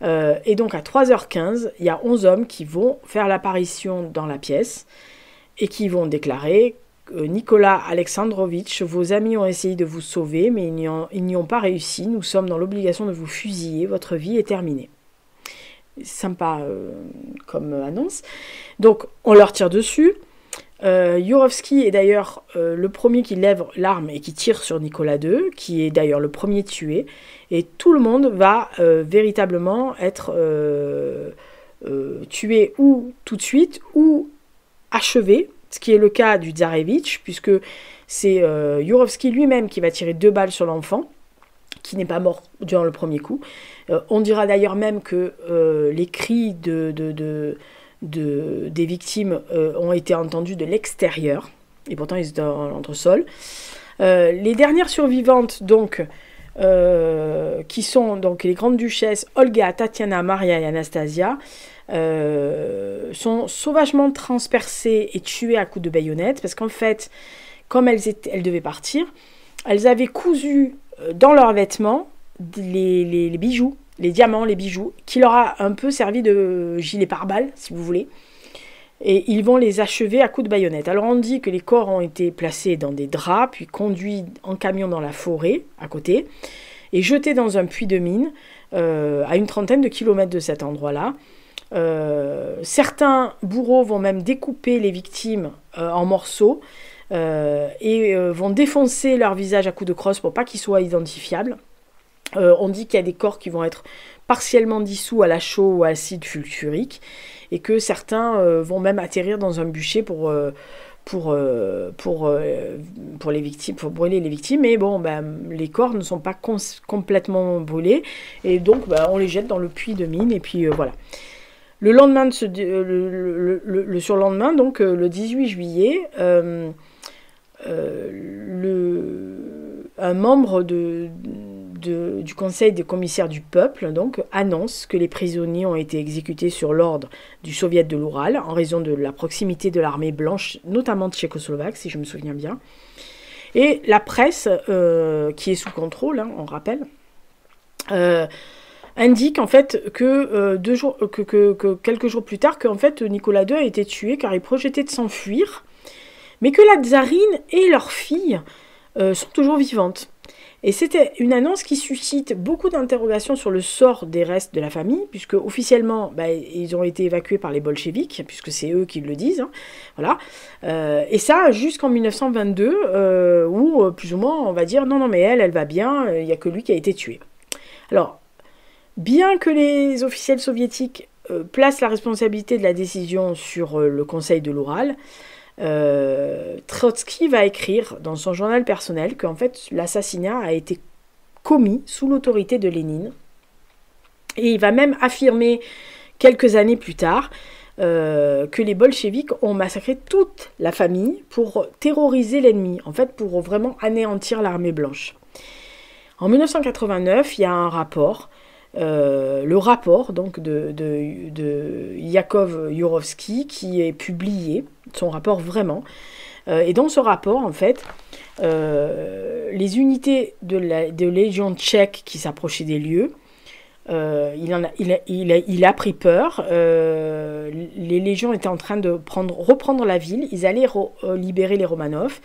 Et donc à 3h15, il y a 11 hommes qui vont faire l'apparition dans la pièce et qui vont déclarer Nicolas Alexandrovitch, vos amis ont essayé de vous sauver, mais ils n'y ont pas réussi. Nous sommes dans l'obligation de vous fusiller. Votre vie est terminée. Sympa comme annonce. Donc, on leur tire dessus. Yurovsky est d'ailleurs le premier qui lève l'arme et qui tire sur Nicolas II, qui est d'ailleurs le premier tué. Et tout le monde va véritablement être tué ou tout de suite ou achevé. Ce qui est le cas du tsarevitch, puisque c'est Yurovsky lui-même qui va tirer 2 balles sur l'enfant, qui n'est pas mort durant le premier coup. On dira d'ailleurs même que les cris des victimes ont été entendus de l'extérieur, et pourtant ils étaient dans l'entresol. Les dernières survivantes, donc, qui sont donc les grandes duchesses Olga, Tatiana, Maria et Anastasia, sont sauvagement transpercées et tuées à coups de baïonnette, parce qu'en fait, comme elles devaient partir, elles avaient cousu dans leurs vêtements les bijoux, les diamants, les bijoux, qui leur a un peu servi de gilet pare-balles, si vous voulez, et ils vont les achever à coups de baïonnette. Alors on dit que les corps ont été placés dans des draps, puis conduits en camion dans la forêt, à côté, et jetés dans un puits de mine, à une trentaine de kilomètres de cet endroit-là. Certains bourreaux vont même découper les victimes en morceaux et vont défoncer leur visage à coups de crosse pour pas qu'ils soient identifiables. On dit qu'il y a des corps qui vont être partiellement dissous à la chaux ou à l'acide sulfurique, et que certains vont même atterrir dans un bûcher pour les victimes, pour brûler les victimes. Mais bon, les corps ne sont pas complètement brûlés, et donc on les jette dans le puits de mine, et puis voilà. Le lendemain, le surlendemain, donc le 18 juillet, un membre du Conseil des commissaires du peuple donc, annonce que les prisonniers ont été exécutés sur l'ordre du Soviet de l'Oural en raison de la proximité de l'armée blanche, notamment tchécoslovaque, si je me souviens bien. Et la presse, qui est sous contrôle, on rappelle, indique en fait que, quelques jours plus tard, que en fait, Nicolas II a été tué car il projetait de s'enfuir, mais que la tsarine et leur fille sont toujours vivantes. Et c'était une annonce qui suscite beaucoup d'interrogations sur le sort des restes de la famille, puisque officiellement, ils ont été évacués par les bolcheviks, puisque c'est eux qui le disent. Hein, voilà. Et ça, jusqu'en 1922, où plus ou moins, on va dire, non, mais elle va bien, il n'y a que lui qui a été tué. Alors, bien que les officiels soviétiques placent la responsabilité de la décision sur le Conseil de l'Oural, Trotsky va écrire dans son journal personnel qu'en fait l'assassinat a été commis sous l'autorité de Lénine, et il va même affirmer quelques années plus tard que les bolcheviks ont massacré toute la famille pour terroriser l'ennemi, en fait pour vraiment anéantir l'armée blanche. En 1989, il y a un rapport, le rapport donc de Yakov Yurovsky, qui est publié, son rapport vraiment. Et dans ce rapport, en fait, les unités de Légion tchèque qui s'approchaient des lieux, il a pris peur. Les légions étaient en train de reprendre la ville. Ils allaient libérer les Romanov.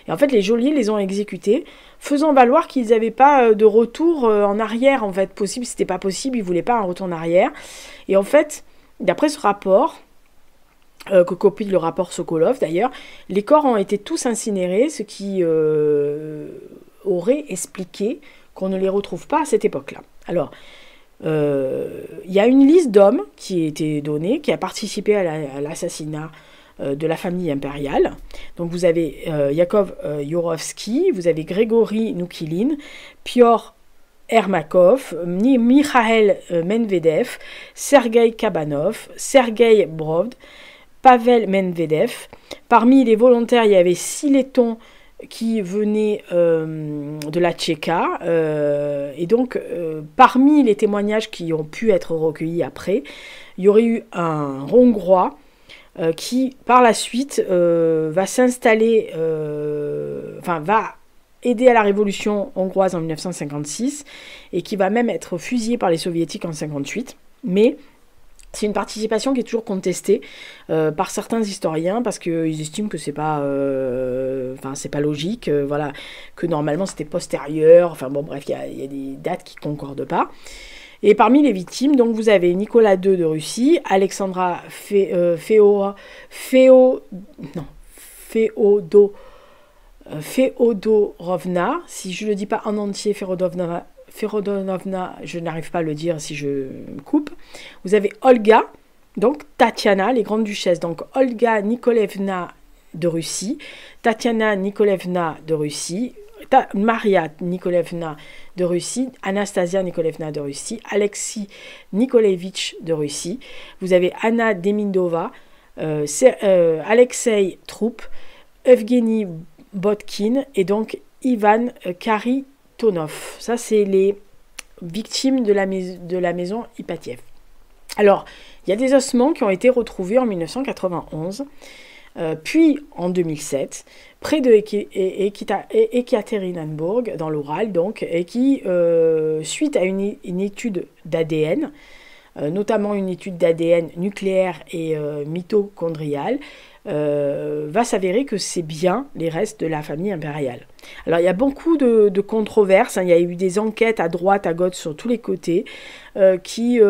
Et en fait, les geôliers les ont exécutés, faisant valoir qu'ils n'avaient pas de retour en arrière. En fait, possible, c'était pas possible. Ils voulaient pas un retour en arrière. Et en fait, d'après ce rapport, que copie le rapport Sokolov d'ailleurs, les corps ont été tous incinérés, ce qui aurait expliqué qu'on ne les retrouve pas à cette époque-là. Alors, il y a une liste d'hommes qui a été donnée, qui a participé à l'assassinat de la famille impériale. Donc vous avez Yakov Yurovsky, vous avez Grégory Noukilin, Piotr Ermakov, Mikhail Menvedev, Sergei Kabanov, Sergei Brod, Pavel Menvedev. Parmi les volontaires, il y avait 6 Lettons qui venaient de la Tchéka. Et donc, parmi les témoignages qui ont pu être recueillis après, il y aurait eu un Hongrois qui, par la suite, va s'installer, va aider à la révolution hongroise en 1956 et qui va même être fusillé par les soviétiques en 1958. Mais c'est une participation qui est toujours contestée par certains historiens parce qu'ils estiment que c'est pas logique, que normalement c'était postérieur. Enfin bon, bref, il y a des dates qui concordent pas. Et parmi les victimes, donc vous avez Nicolas II de Russie, Alexandra Feodorovna, si je ne le dis pas en entier, Feodorovna, je n'arrive pas à le dire si je me coupe. Vous avez Olga, donc Tatiana, les grandes duchesses, donc Olga Nikolaevna de Russie, Tatiana Nikolaevna de Russie, Maria Nikolaevna de Russie, Anastasia Nikolaevna de Russie, Alexis Nikolaevitch de Russie. Vous avez Anna Demidova, Alexei Troup, Evgeny Botkin et donc Ivan Karitonov. Ça, c'est les victimes de la maison Ipatiev. Alors, il y a des ossements qui ont été retrouvés en 1991, puis en 2007, près de Ekaterinbourg, dans l'Oural, donc, et qui, suite à une étude d'ADN, notamment une étude d'ADN nucléaire et mitochondriale, va s'avérer que c'est bien les restes de la famille impériale. Alors il y a beaucoup de controverses, hein, il y a eu des enquêtes à droite, à gauche, sur tous les côtés, qui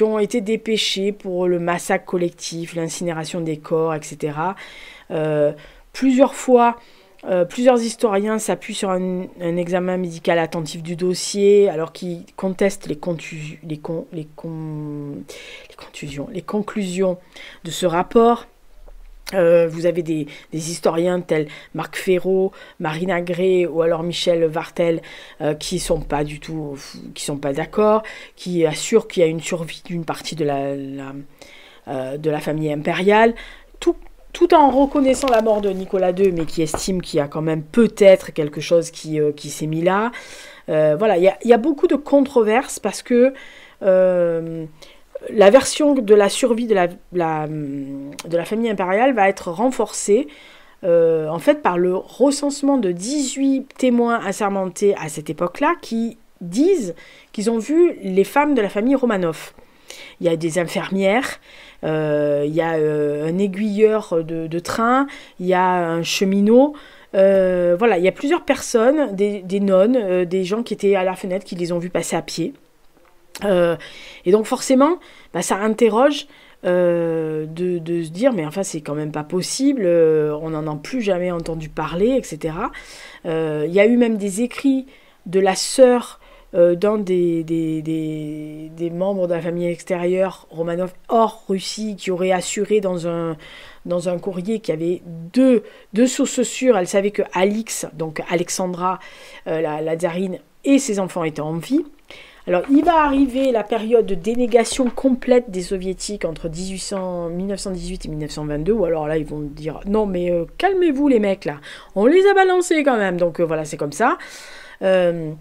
ont été dépêchés pour le massacre collectif, l'incinération des corps, etc. Plusieurs fois, plusieurs historiens s'appuient sur un examen médical attentif du dossier, alors qu'ils contestent les conclusions de ce rapport. Vous avez des historiens tels Marc Ferraud, Marina Gray ou alors Michel Vartel qui sont pas d'accord, qui assurent qu'il y a une survie d'une partie de la famille impériale, tout en reconnaissant la mort de Nicolas II, mais qui estime qu'il y a quand même peut-être quelque chose qui s'est mis là. Voilà, il y a beaucoup de controverses parce que la version de la survie de la famille impériale va être renforcée en fait par le recensement de 18 témoins assermentés à cette époque-là qui disent qu'ils ont vu les femmes de la famille Romanov. Il y a des infirmières, il y a un aiguilleur de train, il y a un cheminot. Voilà, il y a plusieurs personnes, des nonnes, des gens qui étaient à la fenêtre, qui les ont vus passer à pied. Et donc forcément, ça interroge de se dire, mais enfin c'est quand même pas possible, on n'en a plus jamais entendu parler, etc. Il y a eu même des écrits de la sœur dans des membres de la famille extérieure Romanov hors Russie qui auraient assuré dans un courrier qu'il y avait deux sources sûres. Elle savait que Alix, donc Alexandra, la tsarine, et ses enfants étaient en vie. Alors, il va arriver la période de dénégation complète des soviétiques entre 1918 et 1922, ou alors là, ils vont dire « Non, mais calmez-vous les mecs, là, on les a balancés quand même », donc voilà, c'est comme ça. Lénine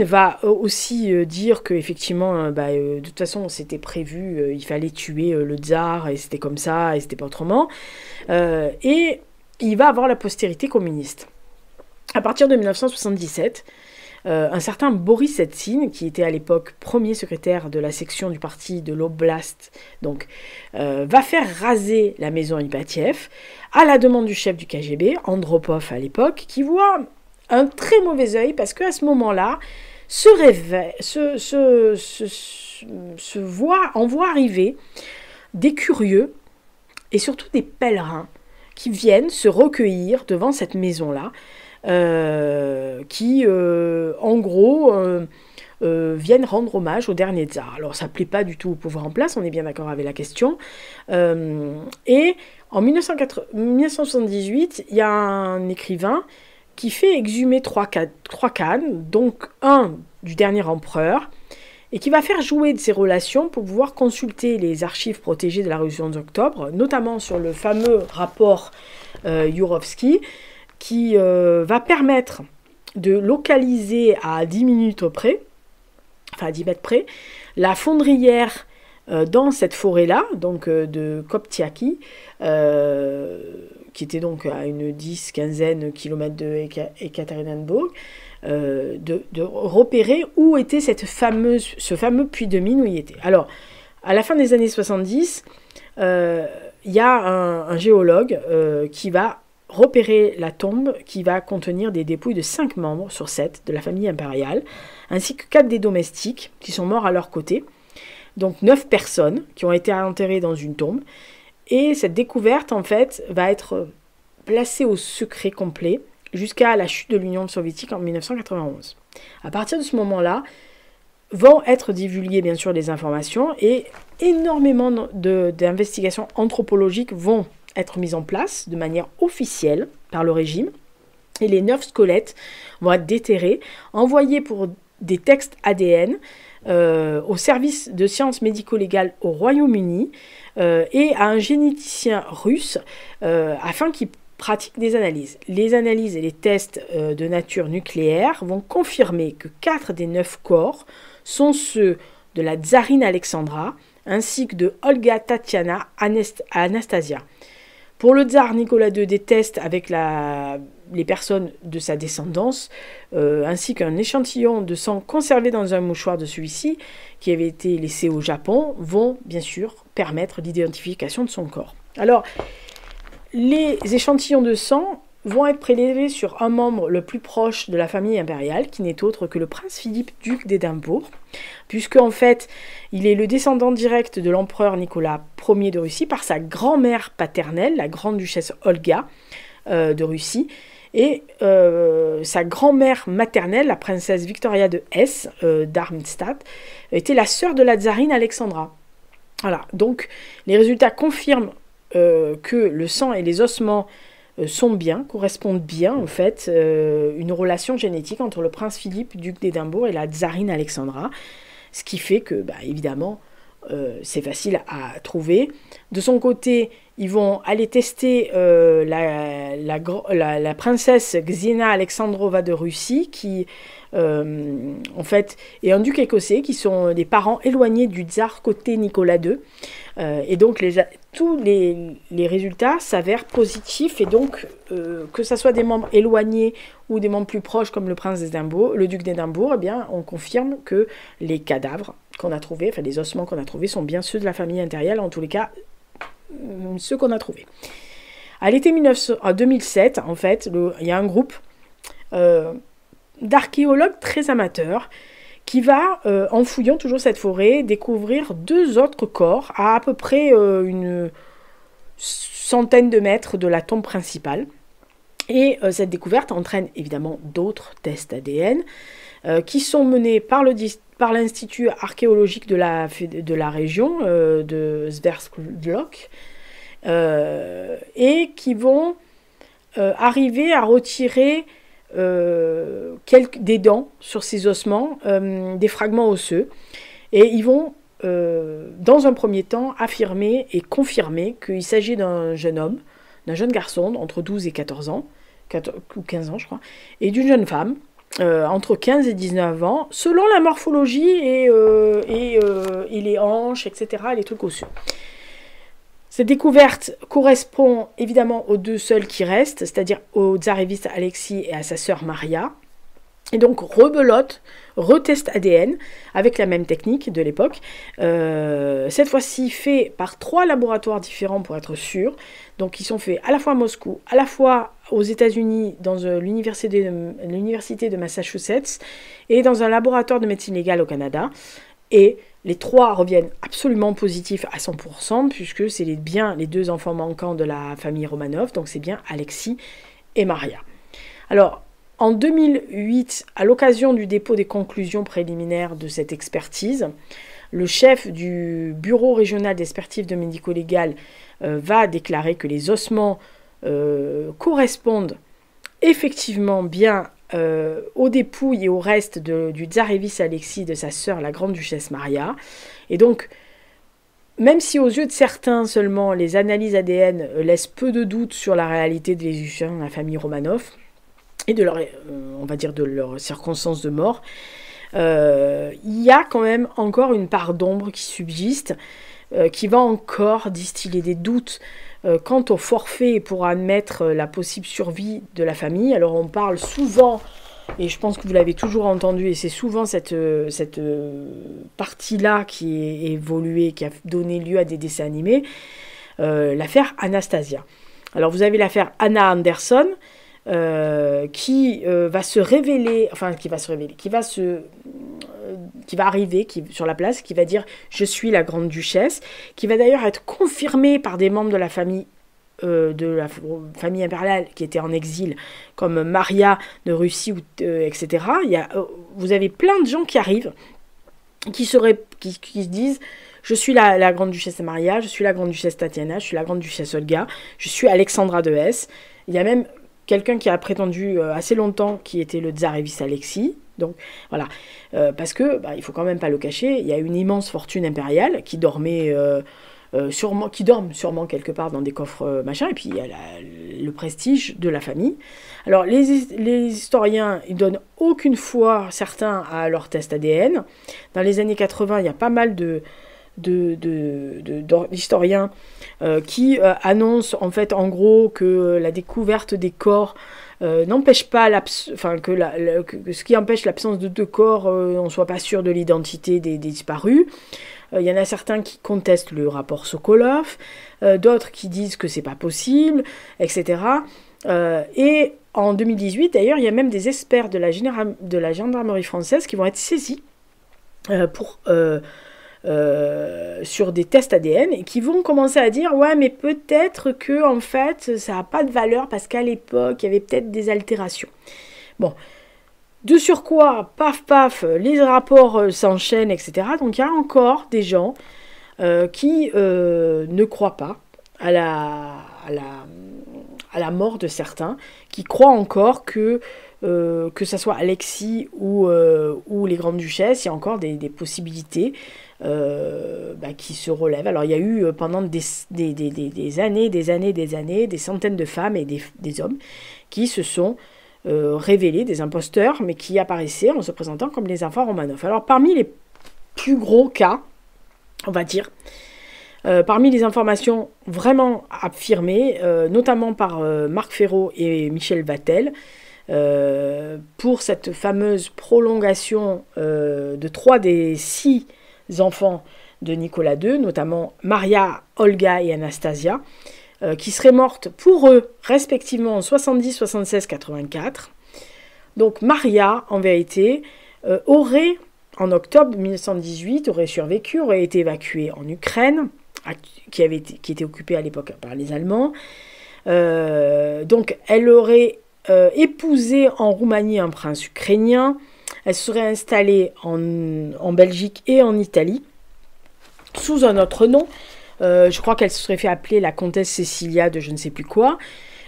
va aussi dire qu'effectivement, de toute façon, c'était prévu, il fallait tuer le tsar, et c'était comme ça, et c'était pas autrement. Et il va avoir la postérité communiste. À partir de 1977, un certain Boris Eltsine, qui était à l'époque premier secrétaire de la section du parti de l'Oblast, donc, va faire raser la maison Ipatiev à la demande du chef du KGB, Andropov à l'époque, qui voit un très mauvais œil parce qu'à ce moment-là, on voit arriver des curieux et surtout des pèlerins qui viennent se recueillir devant cette maison-là, qui, en gros, viennent rendre hommage au dernier tsar. Alors, ça ne plaît pas du tout au pouvoir en place, on est bien d'accord avec la question. Et en 1978, il y a un écrivain qui fait exhumer trois cannes, donc un du dernier empereur, et qui va faire jouer de ses relations pour pouvoir consulter les archives protégées de la Révolution d'octobre, notamment sur le fameux rapport Yurovsky, qui va permettre de localiser à 10 minutes près, enfin à 10 mètres près, la fondrière dans cette forêt-là, donc de Koptiaki, qui était donc à une 10-15 km de Ekaterinbourg, de repérer où était ce fameux puits de mine où il était. Alors, à la fin des années 70, il y a un géologue qui va repérer la tombe qui va contenir des dépouilles de 5 membres sur 7 de la famille impériale, ainsi que 4 des domestiques qui sont morts à leur côté. Donc 9 personnes qui ont été enterrées dans une tombe. Et cette découverte, en fait, va être placée au secret complet jusqu'à la chute de l'Union soviétique en 1991. À partir de ce moment-là, vont être divulguées, bien sûr, des informations et énormément d'investigations anthropologiques vont être mises en place de manière officielle par le régime. Et les 9 squelettes vont être déterrés, envoyés pour des tests ADN au service de sciences médico-légales au Royaume-Uni et à un généticien russe afin qu'il pratique des analyses. Les analyses et les tests de nature nucléaire vont confirmer que 4 des 9 corps sont ceux de la tsarine Alexandra ainsi que de Olga Tatiana Anastasia. Pour le tsar Nicolas II, des tests avec les personnes de sa descendance, ainsi qu'un échantillon de sang conservé dans un mouchoir de celui-ci, qui avait été laissé au Japon, vont bien sûr permettre l'identification de son corps. Alors, les échantillons de sang vont être prélevés sur un membre le plus proche de la famille impériale, qui n'est autre que le prince Philippe, duc d'Édimbourg, puisque en fait, il est le descendant direct de l'empereur Nicolas Ier de Russie par sa grand-mère paternelle, la grande-duchesse Olga de Russie, et sa grand-mère maternelle, la princesse Victoria de Hesse, Darmstadt, était la sœur de la tsarine Alexandra. Voilà, donc les résultats confirment que le sang et les ossements correspondent bien, en fait, une relation génétique entre le prince Philippe, duc d'Édimbourg, et la tsarine Alexandra, ce qui fait que, évidemment, c'est facile à trouver. De son côté, ils vont aller tester la princesse Xena Alexandrova de Russie, qui en fait est un duc écossais, qui sont des parents éloignés du tsar côté Nicolas II. Et donc tous les résultats s'avèrent positifs, et donc que ce soit des membres éloignés ou des membres plus proches comme le prince d'Édimbourg, le duc d'Édimbourg, eh bien, on confirme que les cadavres qu'on a trouvés, enfin les ossements qu'on a trouvés, sont bien ceux de la famille impériale, en tous les cas ceux qu'on a trouvés. À l'été 2007, en fait, il y a un groupe d'archéologues très amateurs qui va, en fouillant toujours cette forêt, découvrir 2 autres corps à peu près une centaine de mètres de la tombe principale. Et cette découverte entraîne évidemment d'autres tests ADN qui sont menés par l'Institut archéologique de la région de Sverdlovsk et qui vont arriver à retirer des dents sur ces ossements, des fragments osseux, et ils vont dans un premier temps affirmer et confirmer qu'il s'agit d'un jeune homme, d'un jeune garçon entre 12 et 14 ans, ou 15 ans je crois, et d'une jeune femme entre 15 et 19 ans, selon la morphologie et les hanches, etc., les trucs osseux. Cette découverte correspond évidemment aux 2 seuls qui restent, c'est-à-dire au tsarevitch Alexis et à sa sœur Maria. Et donc rebelote, retest ADN avec la même technique de l'époque, cette fois-ci fait par 3 laboratoires différents pour être sûr. Donc ils sont faits à la fois à Moscou, à la fois aux États-Unis dans l'université de Massachusetts et dans un laboratoire de médecine légale au Canada. Et les 3 reviennent absolument positifs à 100%, puisque c'est bien les 2 enfants manquants de la famille Romanov, donc c'est bien Alexis et Maria. Alors, en 2008, à l'occasion du dépôt des conclusions préliminaires de cette expertise, le chef du bureau régional d'expertise de médico-légal va déclarer que les ossements correspondent effectivement bien aux dépouilles et au reste du tsarevitch Alexis, de sa sœur, la grande-duchesse Maria. Et donc, même si aux yeux de certains seulement, les analyses ADN laissent peu de doutes sur la réalité des évolutions de la famille Romanov et de leur, on va dire, de leurs circonstances de mort, il y a quand même encore une part d'ombre qui subsiste, qui va encore distiller des doutes quant au forfait pour admettre la possible survie de la famille. Alors on parle souvent, et je pense que vous l'avez toujours entendu, et c'est souvent cette partie-là qui est évoluée, qui a donné lieu à des dessins animés, l'affaire Anastasia. Alors vous avez l'affaire Anna Anderson, qui va arriver sur la place, qui va dire « Je suis la grande duchesse », qui va d'ailleurs être confirmée par des membres de la famille impériale qui étaient en exil, comme Maria de Russie, etc. Vous avez plein de gens qui arrivent, qui se disent « Je suis la grande duchesse Maria, je suis la grande duchesse Tatiana, je suis la grande duchesse Olga, je suis Alexandra de Hesse ». Il y a même quelqu'un qui a prétendu assez longtemps qui était le tsarevitch Alexis. Donc voilà, parce que il faut quand même pas le cacher, il y a une immense fortune impériale qui dormait sûrement quelque part dans des coffres machin, et puis il y a le prestige de la famille. Alors les historiens, ils donnent aucune foi, certains, à leur test ADN. Dans les années 80, il y a pas mal d'historiens qui annoncent en fait en gros que la découverte des corps n'empêche pas que ce qui empêche l'absence de 2 corps, on ne soit pas sûr de l'identité des disparus. Il y en a certains qui contestent le rapport Sokolov, d'autres qui disent que c'est pas possible, etc. Et en 2018 d'ailleurs, il y a même des experts de la gendarmerie française qui vont être saisis sur des tests ADN, et qui vont commencer à dire « Ouais, mais peut-être que en fait, ça n'a pas de valeur parce qu'à l'époque, il y avait peut-être des altérations. » Bon, de surcroît, paf, les rapports s'enchaînent, etc. Donc il y a encore des gens qui ne croient pas à à la mort de certains, qui croient encore que ça soit Alexis ou les grandes-duchesses, il y a encore des possibilités qui se relèvent. Alors il y a eu pendant des années, des centaines de femmes et des hommes qui se sont révélés des imposteurs, mais qui apparaissaient en se présentant comme les enfants Romanov. Alors parmi les plus gros cas, on va dire, parmi les informations vraiment affirmées, notamment par Marc Ferraud et Michel Vatel, pour cette fameuse prolongation de 3 des 6 enfants de Nicolas II, notamment Maria, Olga et Anastasia, qui seraient mortes pour eux, respectivement en 70, 76, 84. Donc Maria, en vérité, aurait, en octobre 1918, aurait survécu, aurait été évacuée en Ukraine, qui était occupée à l'époque par les Allemands. Donc elle aurait épousé en Roumanie un prince ukrainien. Elle serait installée en Belgique et en Italie, sous un autre nom. Je crois qu'elle se serait fait appeler la comtesse Cécilia de je ne sais plus quoi.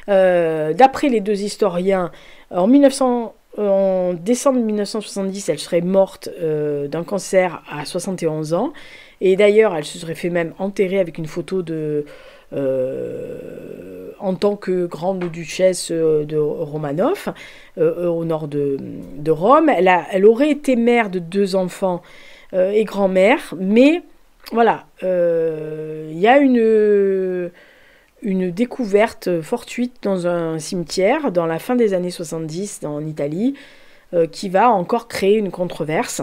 D'après les 2 historiens, en décembre 1970, elle serait morte d'un cancer à 71 ans. Et d'ailleurs, elle se serait fait même enterrer avec une photo en tant que grande duchesse de Romanov, au nord de Rome. Elle aurait été mère de 2 enfants et grand-mère, mais voilà, il y a une découverte fortuite dans un cimetière dans la fin des années 70 en Italie qui va encore créer une controverse.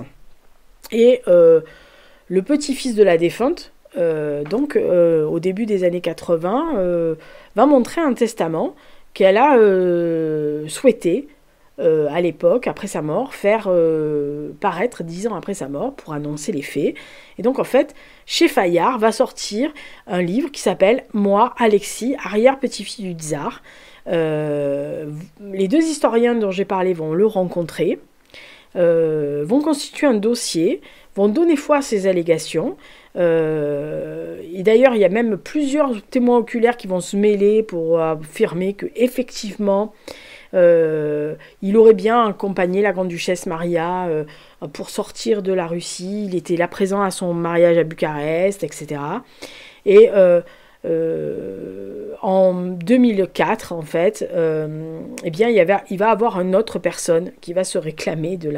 Et le petit-fils de la défunte, au début des années 80, va montrer un testament qu'elle a souhaité, à l'époque, après sa mort, faire paraître 10 ans après sa mort pour annoncer les faits. Et donc, en fait, chez Fayard va sortir un livre qui s'appelle « Moi, Alexis, arrière-petit-fils du tsar ». Les 2 historiens dont j'ai parlé vont le rencontrer, vont constituer un dossier, vont donner foi à ces allégations. Et d'ailleurs, il y a même plusieurs témoins oculaires qui vont se mêler pour affirmer qu'effectivement, il aurait bien accompagné la grande-duchesse Maria pour sortir de la Russie. Il était là présent à son mariage à Bucarest, etc. Et en 2004, en fait, il va avoir une autre personne qui va se réclamer de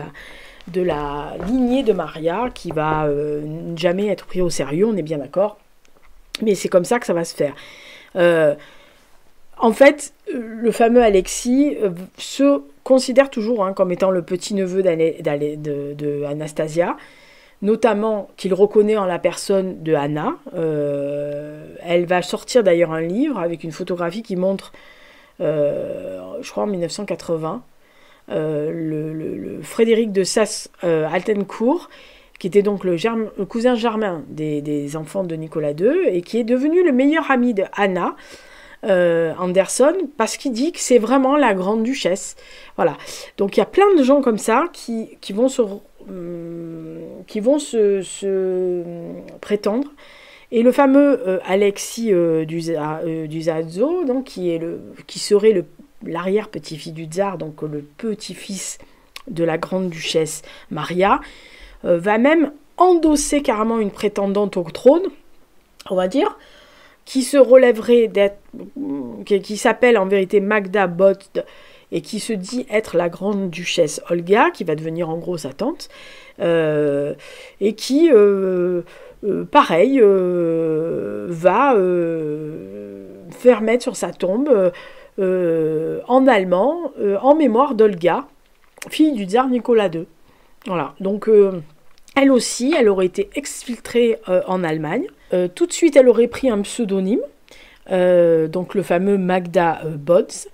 la lignée de Maria, qui va jamais être pris au sérieux, on est bien d'accord. Mais c'est comme ça que ça va se faire. En fait, le fameux Alexis se considère toujours comme étant le petit-neveu de Anastasia, notamment qu'il reconnaît en la personne de Anna. Elle va sortir d'ailleurs un livre avec une photographie qui montre, je crois en 1980, le Frédéric de Saxe-Altencourt, qui était donc le cousin germain des enfants de Nicolas II, et qui est devenu le meilleur ami de Anna Anderson, parce qu'il dit que c'est vraiment la grande duchesse. Voilà. Donc il y a plein de gens comme ça qui vont se prétendre. Et le fameux Alexis Duzazzo, donc qui serait l'arrière-petit-fils du tsar, donc le petit-fils de la grande duchesse Maria, va même endosser carrément une prétendante au trône, on va dire, qui se relèverait qui s'appelle en vérité Magda Botd, et qui se dit être la grande duchesse Olga, qui va devenir en gros sa tante, et qui, pareil, va faire mettre sur sa tombe, en allemand, en mémoire d'Olga, fille du tsar Nicolas II. Voilà, donc elle aussi, elle aurait été exfiltrée en Allemagne. Tout de suite, elle aurait pris un pseudonyme, donc le fameux Magda Botz.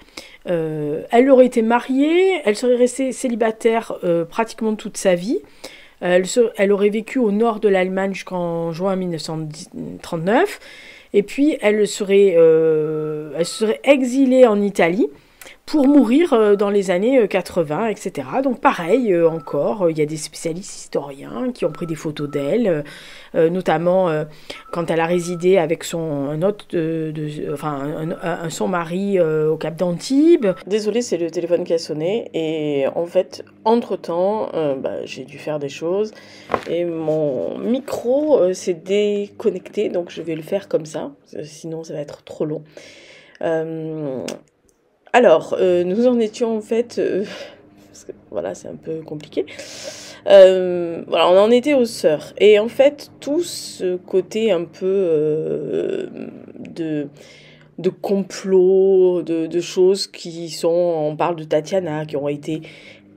Elle aurait été mariée, elle serait restée célibataire pratiquement toute sa vie. Elle aurait vécu au nord de l'Allemagne jusqu'en juin 1939. Et puis, elle serait exilée en Italie pour mourir dans les années 80, etc. Donc pareil, encore, il y a des spécialistes historiens qui ont pris des photos d'elle, notamment quand elle a résidé avec son mari au Cap d'Antibes. Désolée, c'est le téléphone qui a sonné, et en fait, entre-temps, j'ai dû faire des choses, et mon micro s'est déconnecté, donc je vais le faire comme ça, sinon ça va être trop long. Nous en étions en fait, parce que voilà, c'est un peu compliqué. On en était aux sœurs. Et en fait, tout ce côté un peu de complot, de choses qui sont, on parle de Tatiana, qui ont été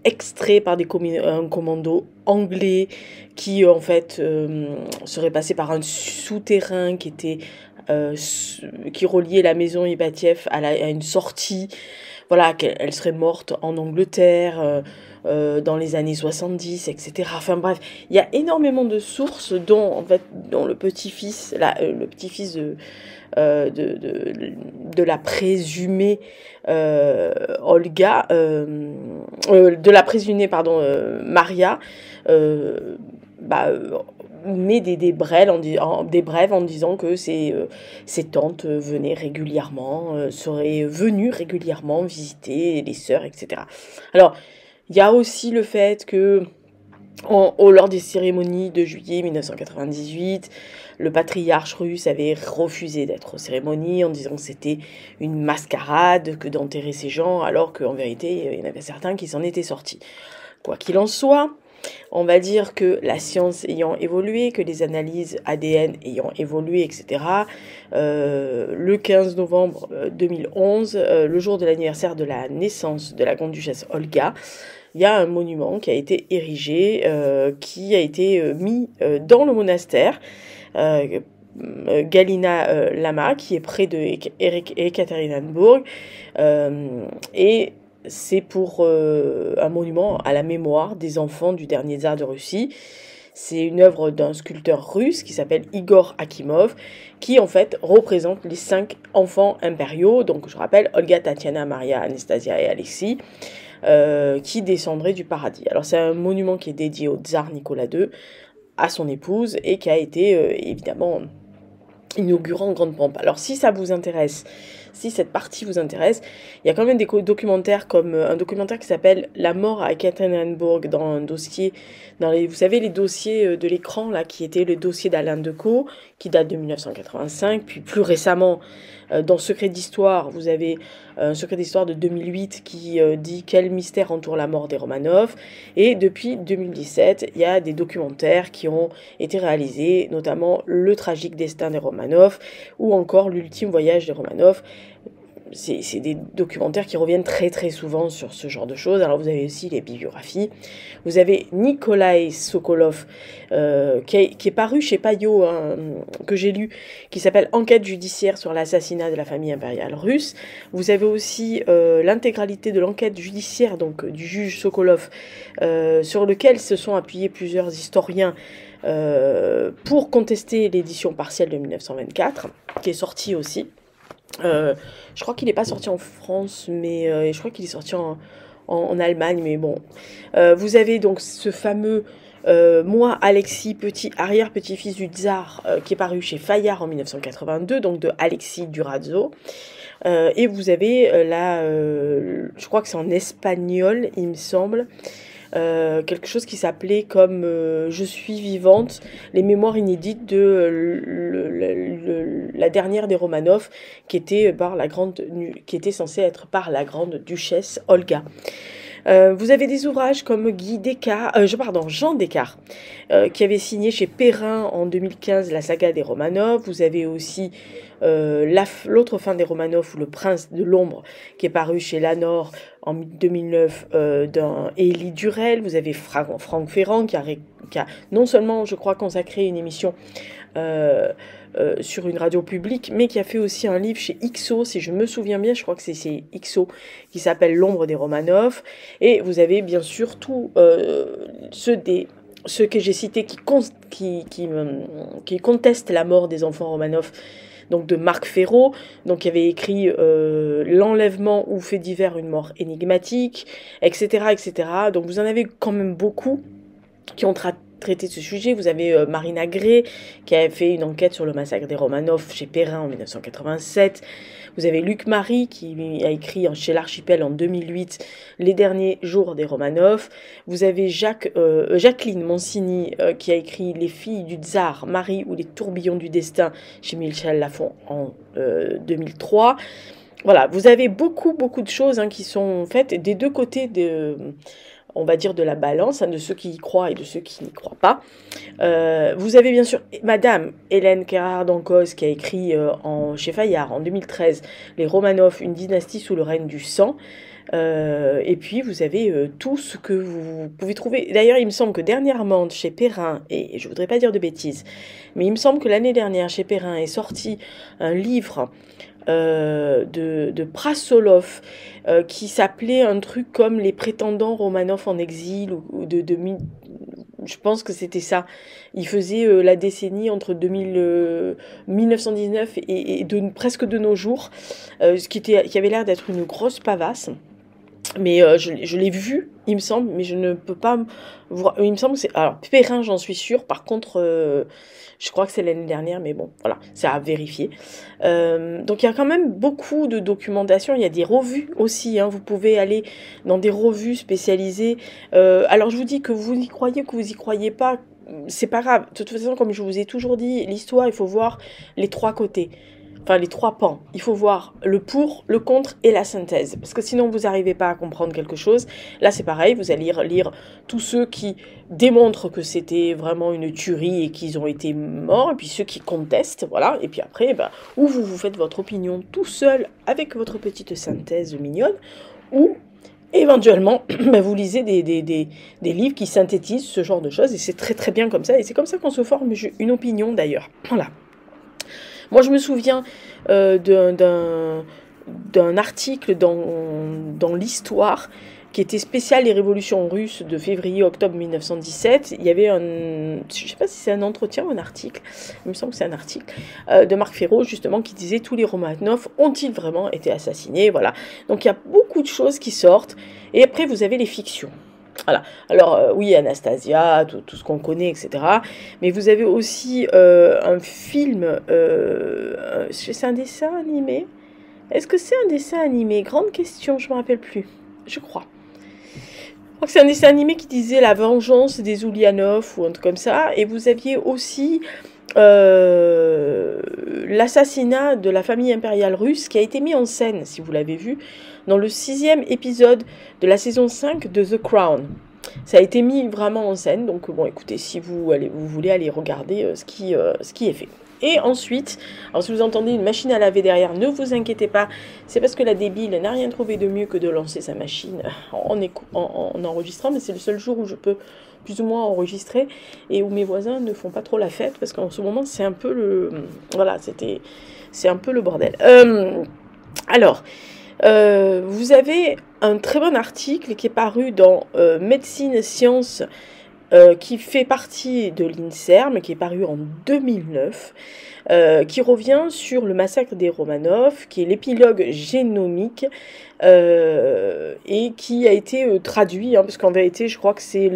extraits par un commando anglais qui en fait serait passé par un souterrain qui reliait la maison Ibatiev à une sortie, voilà, qu'elle serait morte en Angleterre dans les années 70, etc. Enfin bref, il y a énormément de sources dont le petit-fils, de la présumée Olga, de la présumée, Maria, met des brèves en disant que ses tantes seraient venues régulièrement visiter les sœurs, etc. Alors, il y a aussi le fait que lors des cérémonies de juillet 1998, le patriarche russe avait refusé d'être aux cérémonies en disant que c'était une mascarade que d'enterrer ces gens, alors qu'en vérité, il y en avait certains qui s'en étaient sortis. Quoi qu'il en soit, on va dire que la science ayant évolué, que les analyses ADN ayant évolué, etc., le 15 novembre 2011, le jour de l'anniversaire de la naissance de la grande duchesse Olga, il y a un monument qui a été érigé, qui a été mis dans le monastère Galina Lama, qui est près de Ekaterinbourg, et c'est pour un monument à la mémoire des enfants du dernier tsar de Russie. C'est une œuvre d'un sculpteur russe qui s'appelle Igor Akimov, qui en fait représente les 5 enfants impériaux, donc je rappelle Olga, Tatiana, Maria, Anastasia et Alexis, qui descendraient du paradis. Alors c'est un monument qui est dédié au tsar Nicolas II, à son épouse, et qui a été évidemment inauguré en grande pompe. Alors si ça vous intéresse, si cette partie vous intéresse, il y a quand même des documentaires, comme un documentaire qui s'appelle La mort à Ekaterinbourg, dans un dossier, vous savez, les dossiers de l'écran, là, qui était le dossier d'Alain Decaux, qui date de 1985, puis plus récemment, dans Secret d'Histoire, vous avez un Secret d'Histoire de 2008 qui dit quel mystère entoure la mort des Romanov, et depuis 2017, il y a des documentaires qui ont été réalisés, notamment Le tragique destin des Romanov, ou encore L'ultime voyage des Romanov. C'est des documentaires qui reviennent très très souvent sur ce genre de choses. Alors vous avez aussi les bibliographies. Vous avez Nikolai Sokolov, qui est paru chez Payot, que j'ai lu, qui s'appelle Enquête judiciaire sur l'assassinat de la famille impériale russe. Vous avez aussi l'intégralité de l'enquête judiciaire, donc du juge Sokolov, sur lequel se sont appuyés plusieurs historiens pour contester l'édition partielle de 1924, qui est sortie aussi. Je crois qu'il n'est pas sorti en France, mais je crois qu'il est sorti en Allemagne, mais bon. Vous avez donc ce fameux Moi, Alexis, arrière-petit-fils du tsar, qui est paru chez Fayard en 1982, donc de Alexis Durazzo. Et vous avez je crois que c'est en espagnol, il me semble, quelque chose qui s'appelait comme Je suis vivante, les mémoires inédites de la dernière des Romanov, qui était censée être par la grande duchesse Olga. Vous avez des ouvrages comme Jean Descartes, qui avait signé chez Perrin en 2015 la saga des Romanov. Vous avez aussi l'autre fin des Romanov, ou Le Prince de l'Ombre, qui est paru chez Lanor en 2009, d'un Élie Durel. Vous avez Franck Ferrand, qui a non seulement, je crois, consacré une émission sur une radio publique, mais qui a fait aussi un livre chez Ixo, si je me souviens bien, je crois que c'est Ixo, qui s'appelle L'ombre des Romanov. Et vous avez bien sûr tous ceux que j'ai cités qui contestent la mort des enfants Romanov, donc de Marc Ferraud, donc qui avait écrit L'enlèvement ou fait divers, une mort énigmatique, etc., etc. Donc vous en avez quand même beaucoup qui ont traité de ce sujet. Vous avez Marina Gray qui a fait une enquête sur le massacre des Romanov chez Perrin en 1987. Vous avez Luc Marie qui a écrit chez l'Archipel en 2008 Les derniers jours des Romanov. Vous avez Jacqueline Monsigny qui a écrit Les filles du tsar, Marie ou les tourbillons du destin chez Michel Lafon en 2003. Voilà, vous avez beaucoup de choses qui sont faites des deux côtés on va dire de la balance, de ceux qui y croient et de ceux qui n'y croient pas. Vous avez bien sûr Madame Hélène Kérard-Dancos qui a écrit chez Fayard en 2013 Les Romanov, une dynastie sous le règne du sang. Et puis vous avez tout ce que vous pouvez trouver. D'ailleurs, il me semble que dernièrement chez Perrin, et je voudrais pas dire de bêtises, mais il me semble que l'année dernière chez Perrin est sorti un livre de Prasolov qui s'appelait un truc comme Les prétendants Romanov en exil je pense que c'était ça. Il faisait la décennie entre 1919 et presque de nos jours, qui avait l'air d'être une grosse pavasse. Mais je l'ai vu, il me semble, mais je ne peux pas voir. Il me semble que c'est. Alors, Perrin, j'en suis sûre. Par contre, je crois que c'est l'année dernière, mais bon, voilà, c'est à vérifier. Donc, il y a quand même beaucoup de documentation. Il y a des revues aussi. Vous pouvez aller dans des revues spécialisées. Alors, je vous dis que vous y croyez, que vous y croyez pas, c'est pas grave. De toute façon, comme je vous ai toujours dit, l'histoire, il faut voir les trois côtés. Enfin, les trois pans. Il faut voir le pour, le contre et la synthèse. Parce que sinon, vous n'arrivez pas à comprendre quelque chose. Là, c'est pareil. Vous allez lire tous ceux qui démontrent que c'était vraiment une tuerie et qu'ils ont été morts. Et puis ceux qui contestent, voilà. Et puis après, ou vous faites votre opinion tout seul avec votre petite synthèse mignonne, ou éventuellement, vous lisez des livres qui synthétisent ce genre de choses. Et c'est très très bien comme ça. Et c'est comme ça qu'on se forme une opinion d'ailleurs. Voilà. Moi, je me souviens d'un article dans l'histoire qui était spécial les révolutions russes de février-octobre 1917. Il y avait je ne sais pas si c'est un entretien ou un article, il me semble que c'est un article, de Marc Ferraud, justement, qui disait « Tous les Romanov ont-ils vraiment été assassinés ?» Voilà. Donc, il y a beaucoup de choses qui sortent. Et après, vous avez les fictions. Voilà. Alors, oui, Anastasia, tout ce qu'on connaît, etc. Mais vous avez aussi un film, c'est un dessin animé. Est-ce que c'est un dessin animé? Grande question, je ne me rappelle plus. Je crois. Je crois que c'est un dessin animé qui disait La vengeance des Ulyanov ou un truc comme ça. Et vous aviez aussi l'assassinat de la famille impériale russe qui a été mis en scène, si vous l'avez vu, dans le 6e épisode de la saison 5 de The Crown. Ça a été mis vraiment en scène, donc bon, écoutez, si vous voulez aller regarder ce qui est fait. Et ensuite, alors si vous entendez une machine à laver derrière, ne vous inquiétez pas, c'est parce que la débile n'a rien trouvé de mieux que de lancer sa machine en enregistrant, mais c'est le seul jour où je peux plus ou moins enregistrer et où mes voisins ne font pas trop la fête, parce qu'en ce moment, c'est un peu c'est un peu le bordel. Alors, vous avez un très bon article qui est paru dans Médecine Sciences, qui fait partie de l'INSERM, qui est paru en 2009, qui revient sur le massacre des Romanov, qui est l'épilogue génomique, et qui a été traduit, parce qu'en vérité, je crois que c'est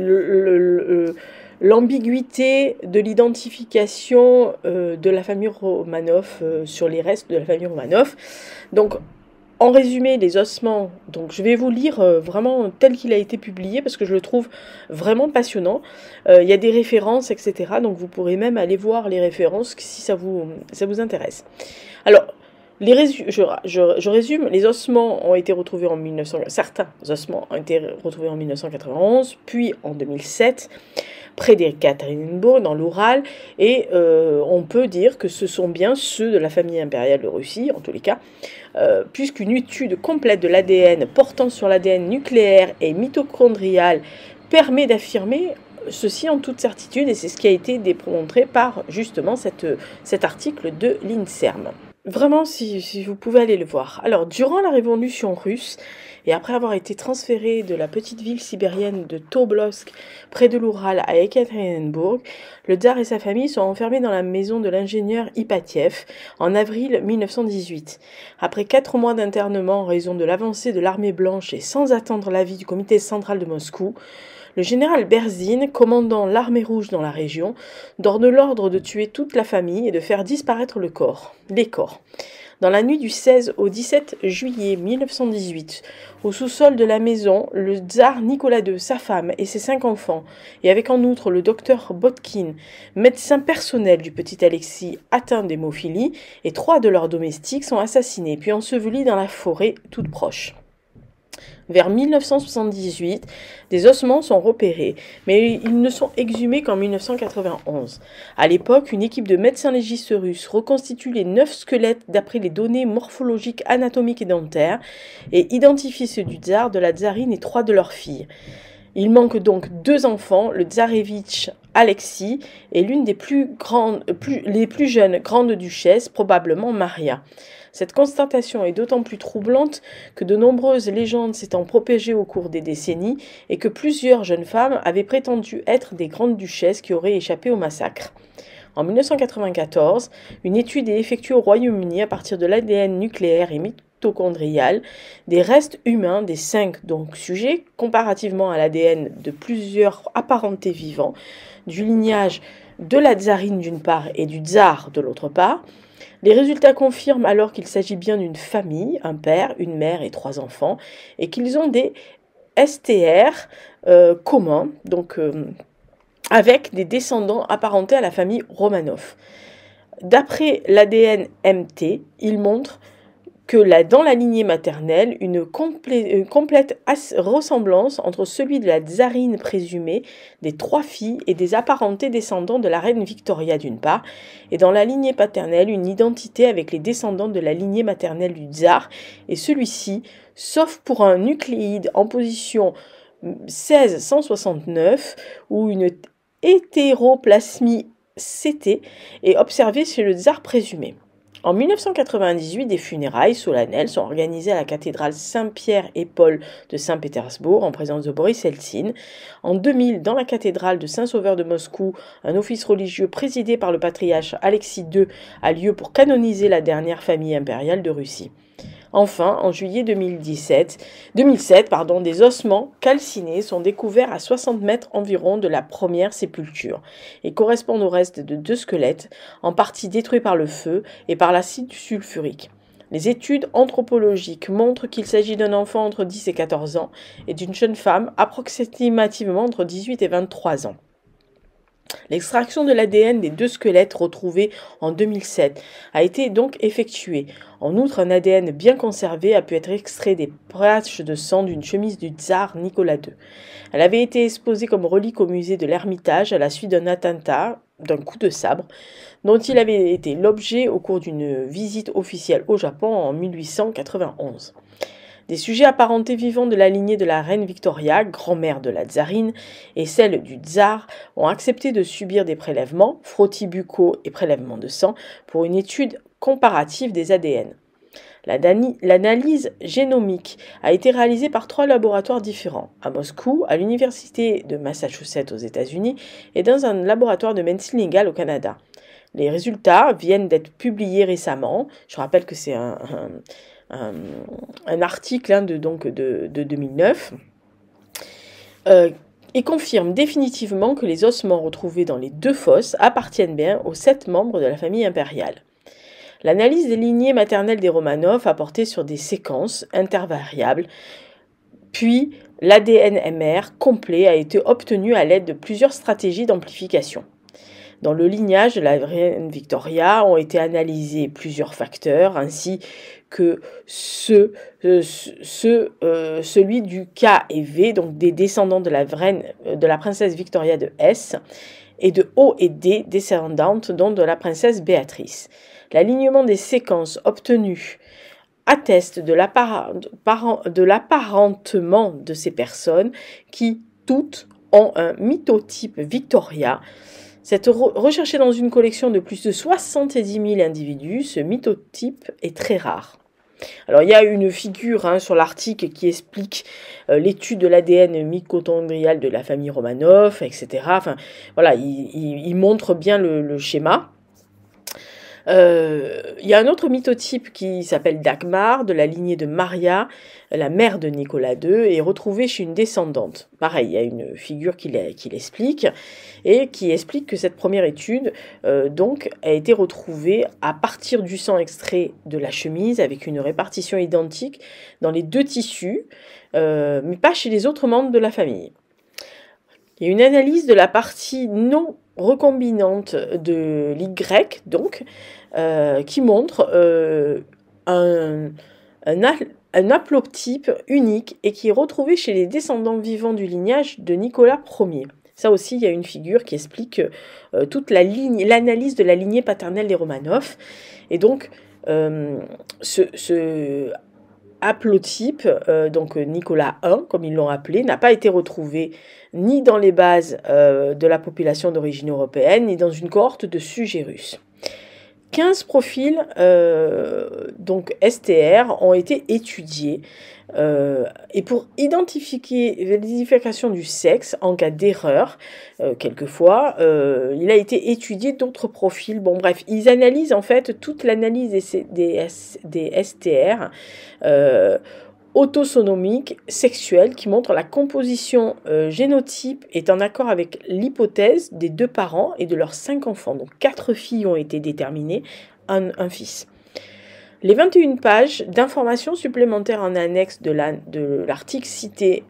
l'ambiguïté de l'identification de la famille Romanov sur les restes de la famille Romanov. Donc, en résumé, les ossements, donc je vais vous lire vraiment tel qu'il a été publié parce que je le trouve vraiment passionnant. Il y a des références, etc. Donc vous pourrez même aller voir les références si ça vous intéresse. Alors, je résume, les ossements ont été retrouvés certains ossements ont été retrouvés en 1991, puis en 2007, près d'Ekaterinbourg, dans l'Oural, et on peut dire que ce sont bien ceux de la famille impériale de Russie, en tous les cas, puisqu'une étude complète de l'ADN portant sur l'ADN nucléaire et mitochondrial permet d'affirmer ceci en toute certitude, et c'est ce qui a été démontré par justement cet article de l'INSERM. Vraiment, si vous pouvez aller le voir. Alors, durant la Révolution russe, et après avoir été transféré de la petite ville sibérienne de Tobolsk, près de l'Oural, à Ekaterinbourg, le tsar et sa famille sont enfermés dans la maison de l'ingénieur Ipatiev en avril 1918. Après 4 mois d'internement en raison de l'avancée de l'armée blanche et sans attendre l'avis du comité central de Moscou, le général Berzin, commandant l'armée rouge dans la région, donne l'ordre de tuer toute la famille et de faire disparaître les corps. Dans la nuit du 16 au 17 juillet 1918, au sous-sol de la maison, le tsar Nicolas II, sa femme et ses 5 enfants, et avec en outre le docteur Botkin, médecin personnel du petit Alexis atteint d'hémophilie, et 3 de leurs domestiques sont assassinés puis ensevelis dans la forêt toute proche. Vers 1978, des ossements sont repérés, mais ils ne sont exhumés qu'en 1991. À l'époque, une équipe de médecins légistes russes reconstitue les 9 squelettes d'après les données morphologiques, anatomiques et dentaires et identifie ceux du tsar, de la tsarine et 3 de leurs filles. Il manque donc 2 enfants, le tsarevitch Alexis et l'une des les plus jeunes grandes duchesses, probablement Maria. Cette constatation est d'autant plus troublante que de nombreuses légendes s'étant propagées au cours des décennies et que plusieurs jeunes femmes avaient prétendu être des grandes duchesses qui auraient échappé au massacre. En 1994, une étude est effectuée au Royaume-Uni à partir de l'ADN nucléaire et mitochondrial des restes humains des 5 donc sujets, comparativement à l'ADN de plusieurs apparentés vivants, du lignage de la tsarine d'une part et du tsar de l'autre part. Les résultats confirment alors qu'il s'agit bien d'une famille, un père, une mère et 3 enfants, et qu'ils ont des STR communs, donc avec des descendants apparentés à la famille Romanov. D'après l'ADN MT, il montre que dans la lignée maternelle, une complète ressemblance entre celui de la tsarine présumée, des 3 filles et des apparentés descendants de la reine Victoria d'une part, et dans la lignée paternelle, une identité avec les descendants de la lignée maternelle du tsar, et celui-ci, sauf pour un nucléide en position 1669, où une hétéroplasmie CT est observée chez le tsar présumé. En 1998, des funérailles solennelles sont organisées à la cathédrale Saint-Pierre et Paul de Saint-Pétersbourg en présence de Boris Eltsine. En 2000, dans la cathédrale de Saint-Sauveur de Moscou, un office religieux présidé par le patriarche Alexis II a lieu pour canoniser la dernière famille impériale de Russie. Enfin, en juillet 2007, des ossements calcinés sont découverts à 60 mètres environ de la première sépulture et correspondent au reste de 2 squelettes, en partie détruits par le feu et par l'acide sulfurique. Les études anthropologiques montrent qu'il s'agit d'un enfant entre 10 et 14 ans et d'une jeune femme approximativement entre 18 et 23 ans. L'extraction de l'ADN des 2 squelettes retrouvés en 2007 a été donc effectuée. En outre, un ADN bien conservé a pu être extrait des taches de sang d'une chemise du tsar Nicolas II. Elle avait été exposée comme relique au musée de l'Ermitage à la suite d'un attentat, d'un coup de sabre, dont il avait été l'objet au cours d'une visite officielle au Japon en 1891. Des sujets apparentés vivants de la lignée de la reine Victoria, grand-mère de la tsarine, et celle du tsar ont accepté de subir des prélèvements, frottis buccaux et prélèvements de sang, pour une étude comparative des ADN. L'analyse génomique a été réalisée par 3 laboratoires différents, à Moscou, à l'université de Massachusetts aux États-Unis et dans un laboratoire de médecine légale au Canada. Les résultats viennent d'être publiés récemment. Je rappelle que c'est un article de 2009 et confirme définitivement que les ossements retrouvés dans les 2 fosses appartiennent bien aux 7 membres de la famille impériale. L'analyse des lignées maternelles des Romanov a porté sur des séquences intervariables, puis l'ADN-MR complet a été obtenu à l'aide de plusieurs stratégies d'amplification. Dans le lignage de la reine Victoria ont été analysés plusieurs facteurs, ainsi que celui du K et V, donc des descendants de la princesse Victoria de S, et de O et D, descendantes donc de la princesse Béatrice. L'alignement des séquences obtenues atteste de l'apparentement de ces personnes qui, toutes, ont un mythotype Victoria, Recherché dans une collection de plus de 70 000 individus, ce mythotype est très rare. Alors, il y a une figure sur l'article qui explique l'étude de l'ADN mitochondrial de la famille Romanov, etc. Enfin, voilà, il montre bien le schéma. Il y a un autre mythotype qui s'appelle Dagmar, de la lignée de Maria, la mère de Nicolas II, et retrouvé chez une descendante. Pareil, il y a une figure qui l'explique, et qui explique que cette première étude donc, a été retrouvée à partir du sang extrait de la chemise, avec une répartition identique dans les deux tissus, mais pas chez les autres membres de la famille. Il y a une analyse de la partie non recombinante de l'Y, donc, qui montre un haplotype unique et qui est retrouvé chez les descendants vivants du lignage de Nicolas Ier. Ça aussi, il y a une figure qui explique toute l'analyse de la lignée paternelle des Romanov. Et donc, ce haplotype, donc Nicolas I, comme ils l'ont appelé, n'a pas été retrouvé ni dans les bases de la population d'origine européenne, ni dans une cohorte de sujets russes. 15 profils donc STR ont été étudiés et pour identifier l'identification du sexe en cas d'erreur, quelquefois, il a été étudié d'autres profils. Bon bref, ils analysent en fait toute l'analyse des STR autosomiques sexuelles qui montrent la composition génotype est en accord avec l'hypothèse des 2 parents et de leurs 5 enfants. Donc 4 filles ont été déterminées, un fils. Les 21 pages d'informations supplémentaires en annexe de l'article cité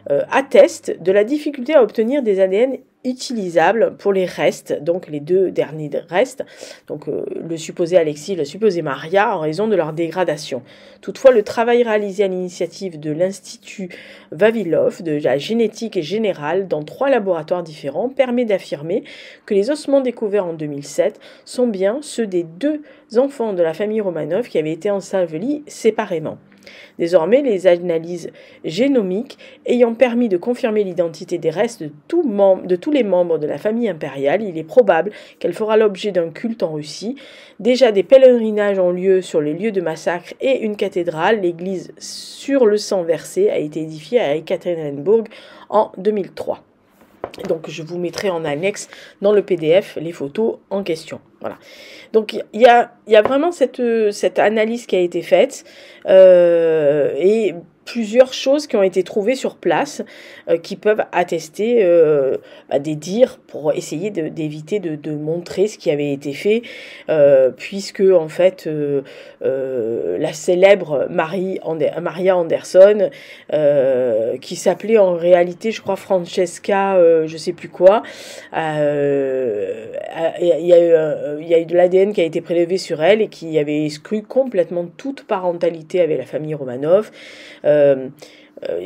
attestent de la difficulté à obtenir des ADN utilisables pour les restes, donc les 2 derniers restes, donc le supposé Alexis et le supposé Maria, en raison de leur dégradation. Toutefois, le travail réalisé à l'initiative de l'Institut Vavilov de la génétique générale dans 3 laboratoires différents permet d'affirmer que les ossements découverts en 2007 sont bien ceux des 2 enfants de la famille Romanov qui avaient été ensevelis séparément. Désormais, les analyses génomiques ayant permis de confirmer l'identité des restes de tous les membres de la famille impériale, il est probable qu'elle fera l'objet d'un culte en Russie. Déjà, des pèlerinages ont lieu sur les lieux de massacre et une cathédrale, l'église sur le sang versé, a été édifiée à Ekaterinbourg en 2003. Donc, je vous mettrai en annexe dans le PDF les photos en question. Voilà. Donc, il y a vraiment cette analyse qui a été faite et plusieurs choses qui ont été trouvées sur place qui peuvent attester des dires pour essayer d'éviter de montrer ce qui avait été fait puisque en fait la célèbre Maria Anderson qui s'appelait en réalité je crois Francesca je sais plus quoi il y a eu de l'ADN qui a été prélevé sur elle et qui avait exclu complètement toute parentalité avec la famille Romanov.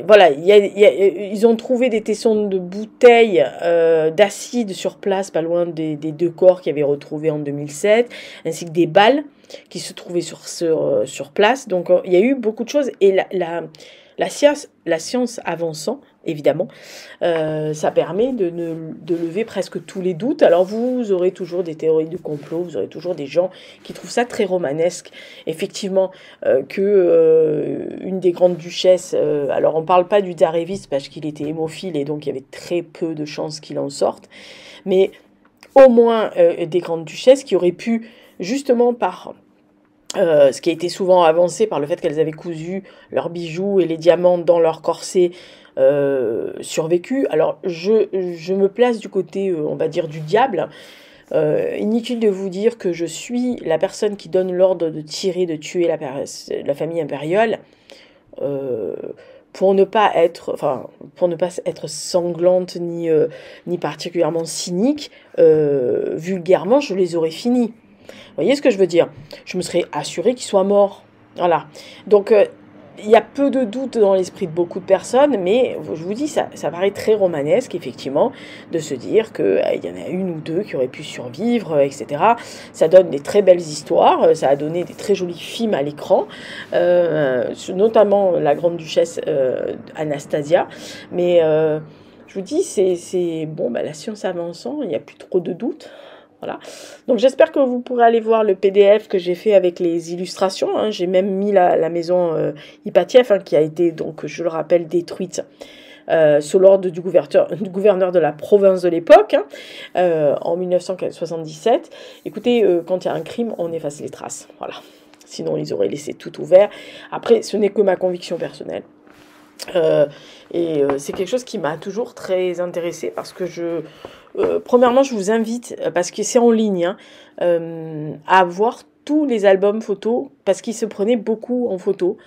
Voilà, ils ont trouvé des tessons de bouteilles d'acide sur place, pas loin des 2 corps qu'ils avaient retrouvés en 2007, ainsi que des balles qui se trouvaient sur place. Donc il y a eu beaucoup de choses et la science avançant, évidemment, ça permet de lever presque tous les doutes. Alors vous aurez toujours des théories de complot, vous aurez toujours des gens qui trouvent ça très romanesque. Effectivement, une des grandes duchesses, alors on parle pas du Tsarévitch parce qu'il était hémophile et donc il y avait très peu de chances qu'il en sorte, mais au moins des grandes duchesses qui auraient pu, justement par... ce qui a été souvent avancé par le fait qu'elles avaient cousu leurs bijoux et les diamants dans leur corset survécu. Alors je me place du côté, on va dire, du diable. Inutile de vous dire que je suis la personne qui donne l'ordre de tuer la famille impériale pour ne pas être sanglante ni particulièrement cynique. Vulgairement, je les aurais finis. Vous voyez ce que je veux dire? Je me serais assurée qu'il soit mort. Voilà. Donc, il y a peu de doute dans l'esprit de beaucoup de personnes, mais je vous dis, ça paraît très romanesque, effectivement, de se dire qu'il y en a une ou deux qui auraient pu survivre, etc. Ça donne des très belles histoires, ça a donné des très jolis films à l'écran, notamment la grande duchesse Anastasia, mais... je vous dis, c'est bon, la science avançant, il n'y a plus trop de doutes. Voilà. Donc j'espère que vous pourrez aller voir le PDF que j'ai fait avec les illustrations. Hein. J'ai même mis la maison Ipatieff, qui a été, donc je le rappelle, détruite sous l'ordre du gouverneur de la province de l'époque, en 1977. Écoutez, quand il y a un crime, on efface les traces. Voilà. Sinon, ils auraient laissé tout ouvert. Après, ce n'est que ma conviction personnelle. C'est quelque chose qui m'a toujours très intéressée parce que premièrement, je vous invite, parce que c'est en ligne, à voir tous les albums photos, parce qu'ils se prenaient beaucoup en photo.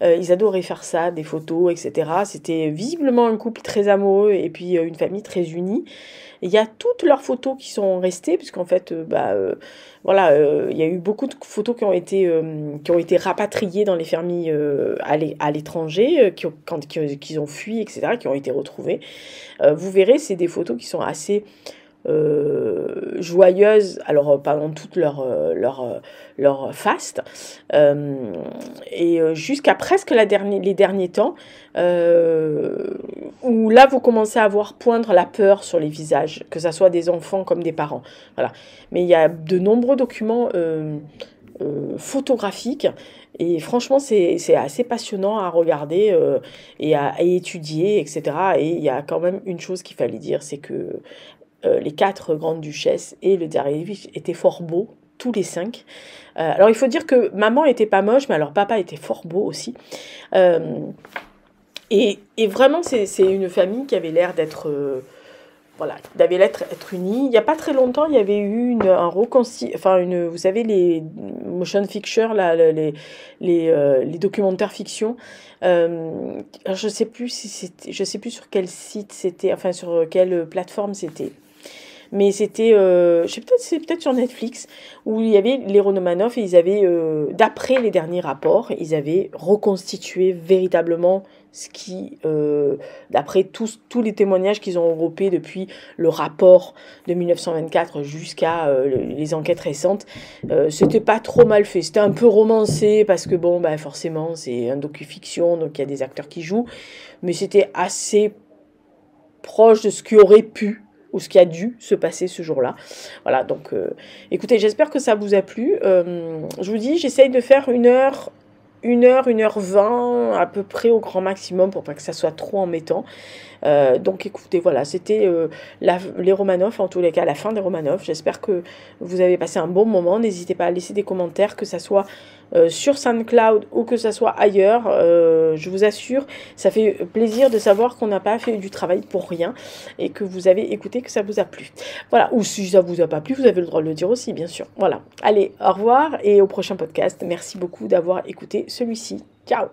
Ils adoraient faire ça, des photos, etc. C'était visiblement un couple très amoureux et puis une famille très unie. Et il y a toutes leurs photos qui sont restées, puisqu'en fait, voilà, il y a eu beaucoup de photos qui ont été rapatriées dans les familles à l'étranger, qu'ils ont fui, etc., qui ont été retrouvées. Vous verrez, c'est des photos qui sont assez joyeuses, alors pas dans toute leur faste, et jusqu'à presque les derniers temps, où là vous commencez à voir poindre la peur sur les visages, que ça soit des enfants comme des parents. Voilà. Mais il y a de nombreux documents photographiques, et franchement c'est assez passionnant à regarder et à étudier, etc. Et il y a quand même une chose qu'il fallait dire, c'est que les 4 grandes duchesses et le Tsarevitch étaient fort beaux, tous les 5. Alors il faut dire que maman était pas moche, mais alors papa était fort beau aussi. Et vraiment, c'est une famille qui avait l'air d'être voilà, d'avait être unie. Il n'y a pas très longtemps, il y avait eu vous savez, les motion pictures, là, les documentaires fiction. Alors je sais plus sur quel site c'était, enfin sur quelle plateforme c'était. Mais c'était, c'est peut-être sur Netflix, où il y avait les Romanov et ils avaient, d'après les derniers rapports, ils avaient reconstitué véritablement ce qui, d'après tous les témoignages qu'ils ont regroupés depuis le rapport de 1924 jusqu'à les enquêtes récentes, c'était pas trop mal fait. C'était un peu romancé parce que bon, forcément, c'est un docu-fiction, donc il y a des acteurs qui jouent, mais c'était assez proche de ce qui aurait pu ou ce qui a dû se passer ce jour-là. Voilà, donc écoutez, j'espère que ça vous a plu. Je vous dis, j'essaye de faire 1h20 à peu près au grand maximum pour pas que ça soit trop embêtant. Donc écoutez, voilà, c'était les Romanov, en tous les cas la fin des Romanov. J'espère que vous avez passé un bon moment. N'hésitez pas à laisser des commentaires, que ça soit sur SoundCloud ou que ça soit ailleurs. Je vous assure, ça fait plaisir de savoir qu'on n'a pas fait du travail pour rien et que vous avez écouté, que ça vous a plu. Voilà, ou si ça vous a pas plu, vous avez le droit de le dire aussi, bien sûr. Voilà, allez, au revoir et au prochain podcast. Merci beaucoup d'avoir écouté celui-ci. Ciao!